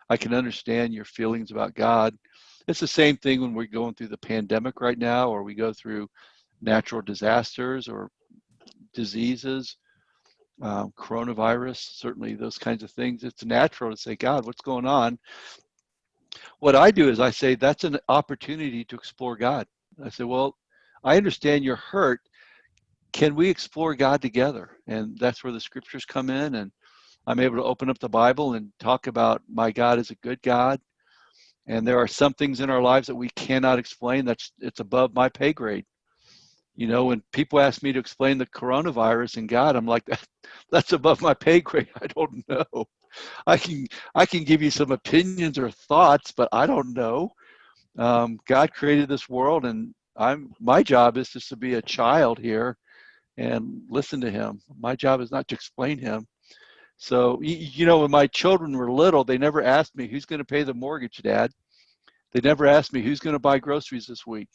I can understand your feelings about God. It's the same thing when we're going through the pandemic right now, or we go through natural disasters or diseases, coronavirus, certainly those kinds of things. It's natural to say, "God, what's going on?" What I do is I say, that's an opportunity to explore God. I say, "Well, I understand you're hurt. Can we explore God together?" And that's where the scriptures come in. And I'm able to open up the Bible and talk about my God is a good God. And there are some things in our lives that we cannot explain. It's above my pay grade. You know, when people ask me to explain the coronavirus and God, I'm like, that's above my pay grade. I don't know. I can I can give you some opinions or thoughts, but I don't know. God created this world, and my job is just to be a child here and listen to Him. My job is not to explain Him. So you know, when my children were little, they never asked me who's going to pay the mortgage, Dad. They never asked me who's going to buy groceries this week.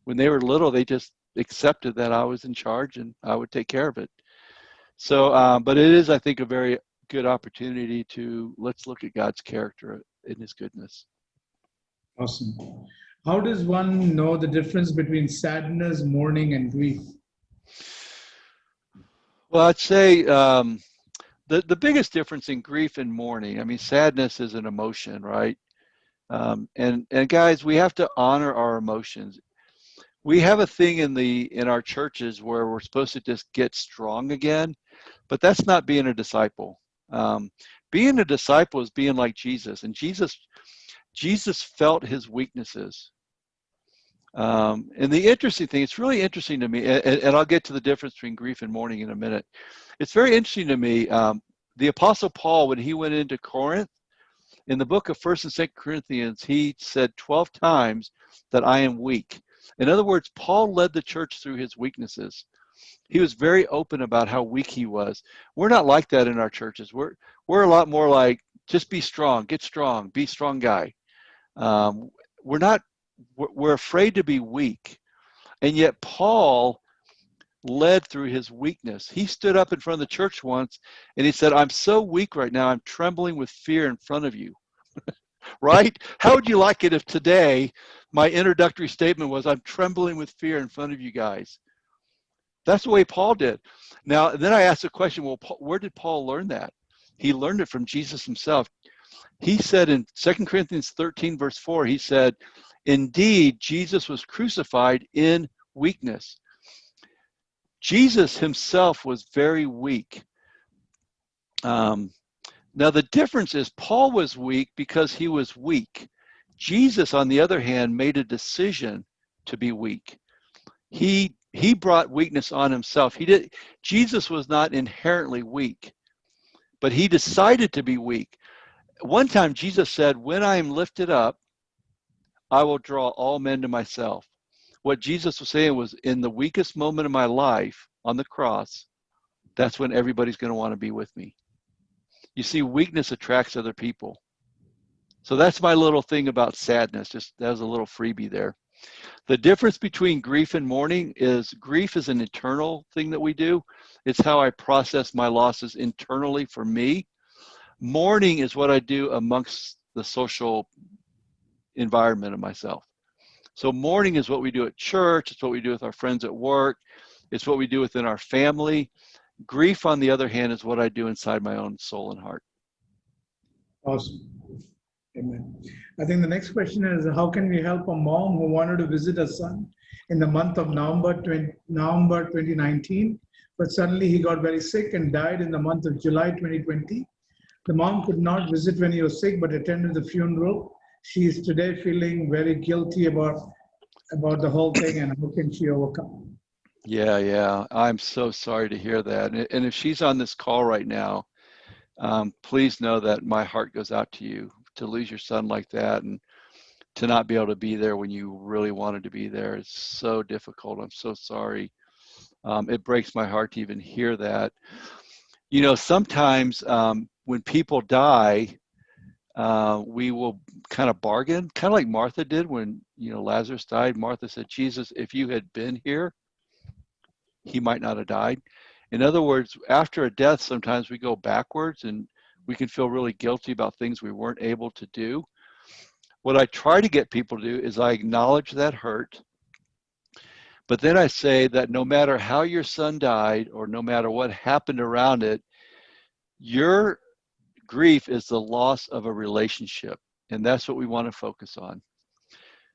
When they were little, they just accepted that I was in charge and I would take care of it. So, but it is, I think, a very good opportunity to let's look at God's character and His goodness. Awesome. How does one know the difference between sadness, mourning, and grief? Well, I'd say the biggest difference in grief and mourning. I mean, sadness is an emotion, right? And guys, we have to honor our emotions. We have a thing in our churches where we're supposed to just get strong again, but that's not being a disciple. Um, Being a disciple is being like Jesus, and Jesus felt His weaknesses. And the interesting thing, it's really interesting to me, and I'll get to the difference between grief and mourning in a minute. It's very interesting to me. The Apostle Paul, when he went into Corinth, in the book of 1st and 2nd Corinthians, he said 12 times that I am weak. In other words, Paul led the church through his weaknesses. He was very open about how weak he was. We're not like that in our churches. We're a lot more like, just be strong, get strong, be strong guy. Um, we're not, we're afraid to be weak. And yet Paul led through his weakness. He stood up in front of the church once and he said, I'm so weak right now, I'm trembling with fear in front of you. Right? How would you like it if today my introductory statement was, I'm trembling with fear in front of you guys? That's the way Paul did. Now, then I asked the question, well, where did Paul learn that? He learned it from Jesus himself. He said in 2 Corinthians 13, verse 4, he said, indeed, Jesus was crucified in weakness. Jesus himself was very weak. Now, the difference is Paul was weak because he was weak. Jesus, on the other hand, made a decision to be weak. He brought weakness on himself. Jesus was not inherently weak, but he decided to be weak. One time Jesus said, when I am lifted up, I will draw all men to myself. What Jesus was saying was, in the weakest moment of my life on the cross, that's when everybody's going to want to be with me. You see, weakness attracts other people. So that's my little thing about sadness. Just that was a little freebie there. The difference between grief and mourning is grief is an internal thing that we do. It's how I process my losses internally for me. Mourning is what I do amongst the social environment of myself. So mourning is what we do at church. It's what we do with our friends at work. It's what we do within our family. Grief, on the other hand, is what I do inside my own soul and heart. Awesome. Amen. I think the next question is, how can we help a mom who wanted to visit her son in the month of November 2019, but suddenly he got very sick and died in the month of July 2020? The mom could not visit when he was sick, but attended the funeral. She is today feeling very guilty about the whole thing, and how can she overcome? Yeah. I'm so sorry to hear that. And if she's on this call right now, please know that my heart goes out to you. To lose your son like that and to not be able to be there when you really wanted to be there is so difficult. I'm so sorry. It breaks my heart to even hear that. You know, sometimes when people die, we will kind of bargain, kind of like Martha did when, Lazarus died. Martha said, Jesus, if you had been here, he might not have died. In other words, after a death, sometimes we go backwards and we can feel really guilty about things we weren't able to do. What I try to get people to do is I acknowledge that hurt, but then I say that no matter how your son died or no matter what happened around it, your grief is the loss of a relationship, and that's what we want to focus on.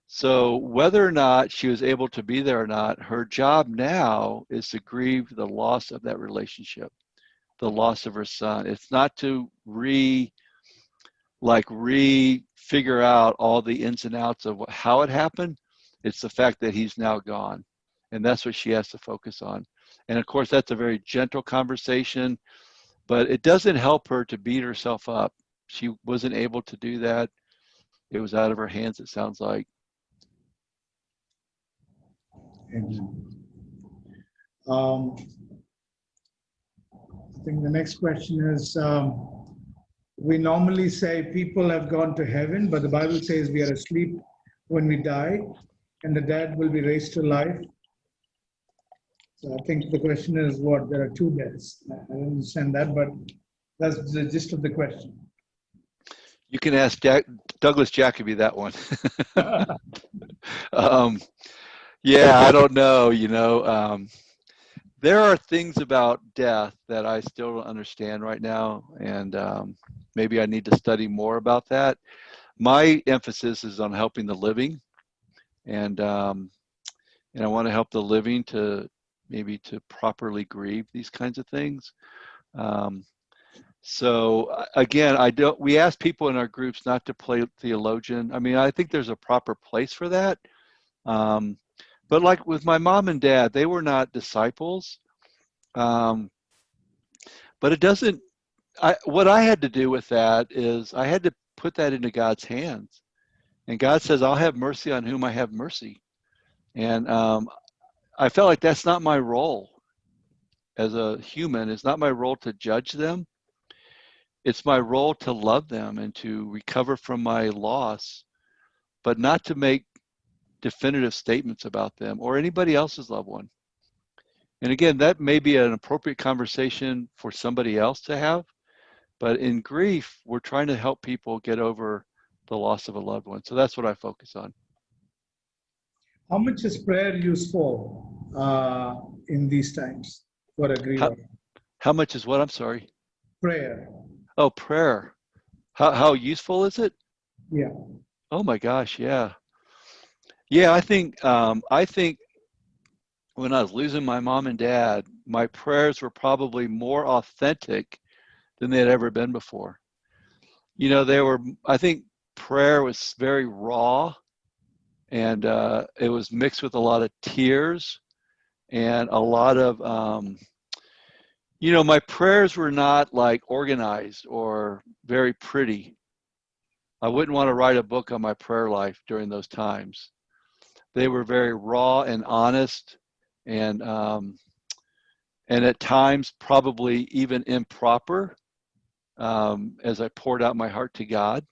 So whether or not she was able to be there or not, her job now is to grieve the loss of that relationship. the loss of her son. It's not to figure out all the ins and outs of how it happened. It's the fact that he's now gone. And that's what she has to focus on. And of course, that's a very gentle conversation, but it doesn't help her to beat herself up. She wasn't able to do that. It was out of her hands, it sounds like. Amen. I think the next question is, we normally say people have gone to heaven, but the Bible says we are asleep when we die, and the dead will be raised to life. So I think the question is what? There are two deaths. I don't understand that, but that's the gist of the question. You can ask Douglas Jacoby that one. Yeah, I don't know. There are things about death that I still don't understand right now, and maybe I need to study more about that. My emphasis is on helping the living, and I want to help the living to properly grieve these kinds of things. So again, we ask people in our groups not to play theologian. I mean, I think there's a proper place for that. But like with my mom and dad, they were not disciples. But it doesn't, what I had to do with that is I had to put that into God's hands. And God says, I'll have mercy on whom I have mercy. And I felt like that's not my role as a human. It's not my role to judge them. It's my role to love them and to recover from my loss, but not to make definitive statements about them or anybody else's loved one. And again, that may be an appropriate conversation for somebody else to have, but in grief, we're trying to help people get over the loss of a loved one. So that's what I focus on. How much is prayer useful in these times for a griever? How much is what? I'm sorry. Prayer. Oh, prayer. How useful is it? Yeah. Oh my gosh, yeah. Yeah, I think when I was losing my mom and dad, my prayers were probably more authentic than they had ever been before. I think prayer was very raw, and it was mixed with a lot of tears and a lot of, my prayers were not like organized or very pretty. I wouldn't want to write a book on my prayer life during those times. They were very raw and honest, and at times probably even improper, as I poured out my heart to God.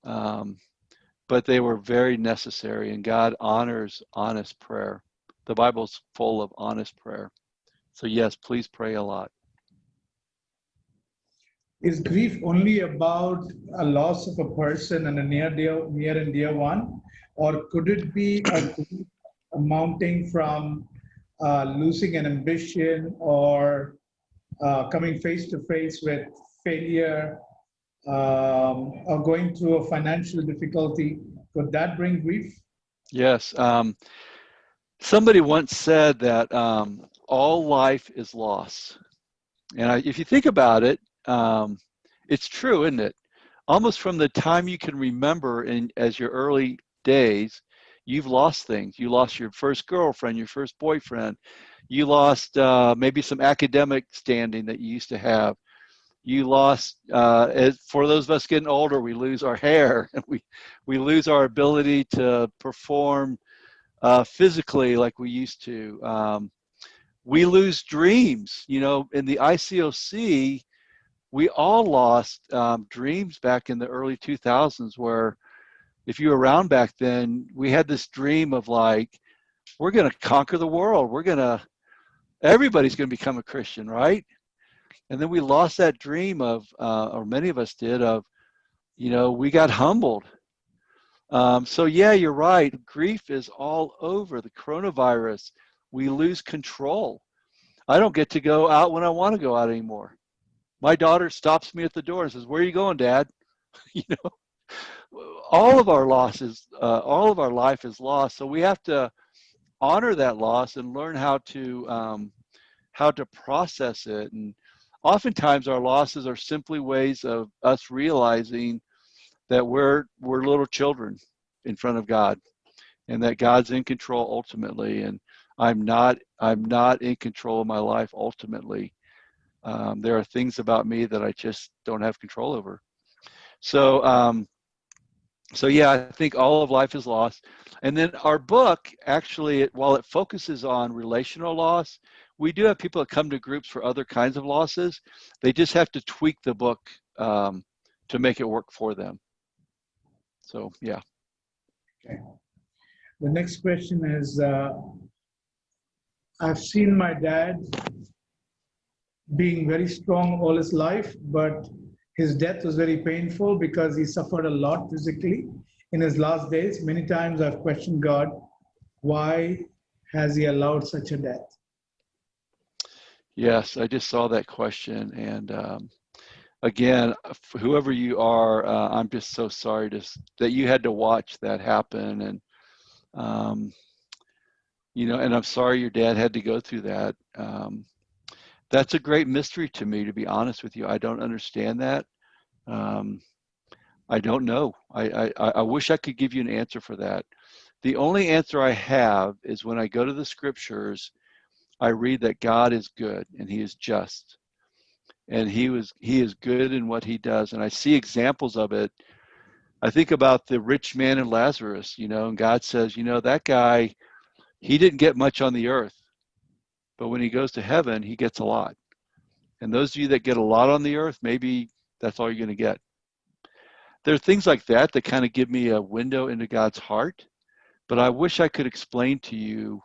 But they were very necessary, and God honors honest prayer. The Bible's full of honest prayer. So yes, please pray a lot. Is grief only about a loss of a person and a near and dear one, or could it be a grief amounting from losing an ambition or coming face to face with failure, or going through a financial difficulty? Could that bring grief? Yes. Somebody once said that all life is loss. And if you think about it, it's true, isn't it? Almost from the time you can remember as your early days, you've lost things. You lost your first girlfriend, your first boyfriend. You lost maybe some academic standing that you used to have. You lost, for those of us getting older, we lose our hair. We lose our ability to perform physically like we used to. We lose dreams. In the ICOC, we all lost dreams back in the early 2000s, where if you were around back then, we had this dream of like, we're going to conquer the world. Everybody's going to become a Christian, right? And then we lost that dream of, or many of us did, of, we got humbled. So yeah, you're right. Grief is all over. The coronavirus, we lose control. I don't get to go out when I want to go out anymore. My daughter stops me at the door and says, "Where are you going, Dad?" All of our losses, all of our life is lost. So we have to honor that loss and learn how to process it. And oftentimes our losses are simply ways of us realizing that we're little children in front of God, and that God's in control ultimately, and I'm not in control of my life ultimately. There are things about me that I just don't have control over. So so yeah, I think all of life is lost. And then our book actually, while it focuses on relational loss, we do have people that come to groups for other kinds of losses. They just have to tweak the book to make it work for them. So yeah. Okay. The next question is, I've seen my dad being very strong all his life, but his death was very painful because he suffered a lot physically in his last days. Many times I've questioned God, why has he allowed such a death? Yes, I just saw that question. And again, whoever you are, I'm just so sorry that you had to watch that happen. And, and I'm sorry your dad had to go through that. That's a great mystery to me, to be honest with you. I don't understand that. Um, I don't know. I wish I could give you an answer for that. The only answer I have is when I go to the scriptures, I read that God is good and he is just. And he is good in what he does. And I see examples of it. I think about the rich man and Lazarus, and God says, that guy, he didn't get much on the earth, but when he goes to heaven, he gets a lot. And those of you that get a lot on the earth, maybe that's all you're going to get. There are things like that that kind of give me a window into God's heart, but I wish I could explain to you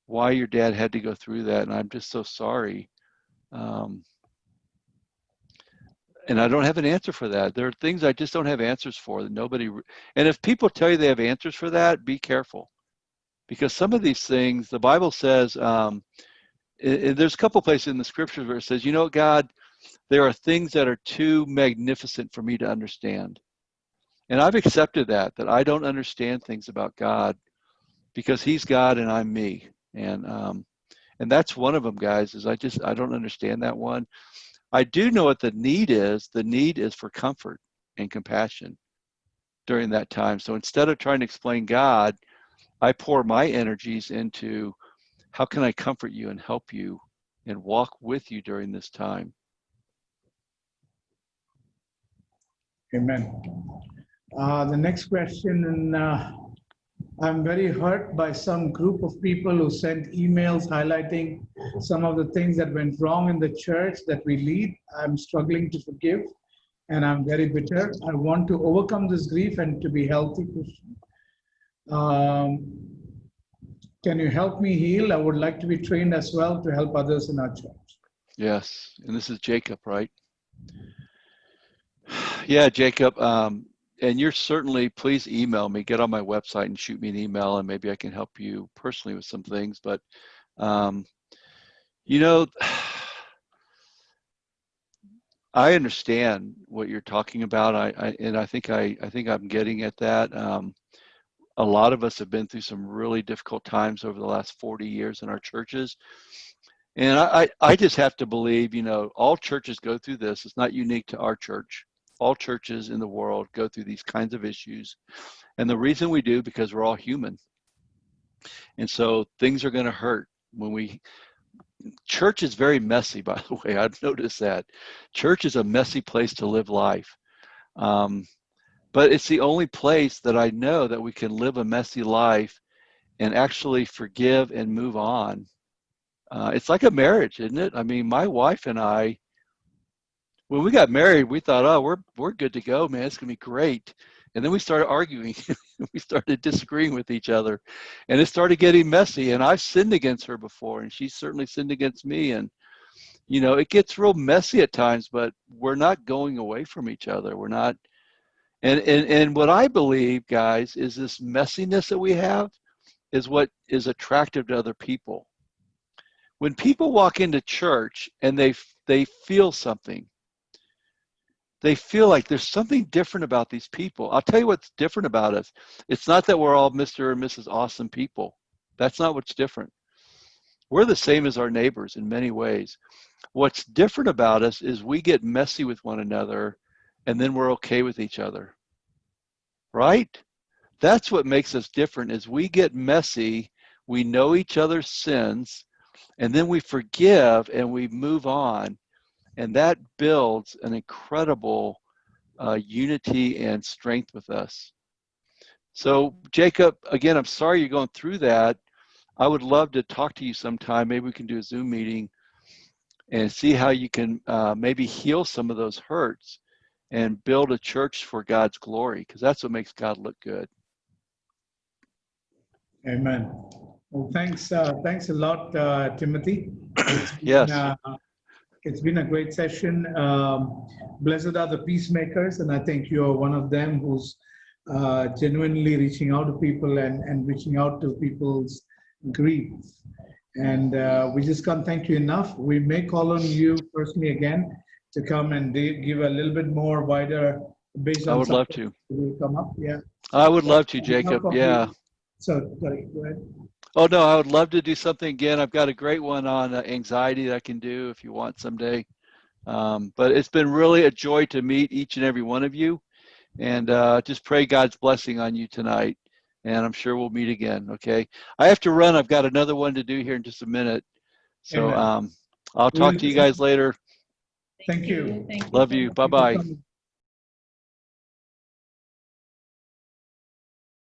why your dad had to go through that, and I'm just so sorry. Um, and I don't have an answer for that. There are things I just don't have answers for that nobody. And if people tell you they have answers for that, be careful, because some of these things, the Bible says, there's a couple places in the scriptures where it says, God, there are things that are too magnificent for me to understand. And I've accepted that I don't understand things about God because he's God and I'm me. And that's one of them, guys, is I don't understand that one. I do know what the need is. The need is for comfort and compassion during that time. So instead of trying to explain God, I pour my energies into how can I comfort you and help you and walk with you during this time. Amen. The next question, and I'm very hurt by some group of people who sent emails highlighting some of the things that went wrong in the church that we lead. I'm struggling to forgive, and I'm very bitter. I want to overcome this grief and to be healthy Christian. Can you help me heal? I would like to be trained as well to help others in our church. Yes, and this is Jacob, right? Yeah, Jacob. And you're certainly, please email me, get on my website and shoot me an email, and maybe I can help you personally with some things. But, you know, I understand what you're talking about. I think I'm getting at that. A lot of us have been through some really difficult times over the last 40 years in our churches. And I just have to believe, all churches go through this. It's not unique to our church. All churches in the world go through these kinds of issues. And the reason we do, because we're all human. And so things are going to hurt church is very messy, by the way. I've noticed that. Church is a messy place to live life. But it's the only place that I know that we can live a messy life and actually forgive and move on. It's like a marriage, isn't it? I mean, my wife and I, when we got married, we thought, oh, we're good to go, man. It's gonna be great. And then we started arguing. We started disagreeing with each other, and it started getting messy. And I've sinned against her before, and she's certainly sinned against me. And it gets real messy at times, but we're not going away from each other. We're not. And what I believe, guys, is this messiness that we have is what is attractive to other people. When people walk into church and they feel something, they feel like there's something different about these people. I'll tell you what's different about us. It's not that we're all Mr. and Mrs. Awesome people. That's not what's different. We're the same as our neighbors in many ways. What's different about us is we get messy with one another and then we're okay with each other, right? That's what makes us different is we get messy, we know each other's sins, and then we forgive and we move on. And that builds an incredible unity and strength with us. So, Jacob, again, I'm sorry you're going through that. I would love to talk to you sometime. Maybe we can do a Zoom meeting and see how you can maybe heal some of those hurts and build a church for God's glory, because that's what makes God look good. Amen. Well, thanks a lot, Timothy. Yes. It's been a great session. Blessed are the peacemakers, and I think you're one of them who's genuinely reaching out to people and reaching out to people's grief. And we just can't thank you enough. We may call on you personally again to come and give a little bit more wider based I on would love something to. will come up. Yeah. I would love to, On behalf Jacob. of Yeah. So, sorry, go ahead. Oh, no, I would love to do something again. I've got a great one on anxiety that I can do if you want someday. But it's been really a joy to meet each and every one of you. And just pray God's blessing on you tonight. And I'm sure we'll meet again. Okay. I have to run. I've got another one to do here in just a minute. So I'll talk to you guys later. Thank you. Love you. Bye-bye.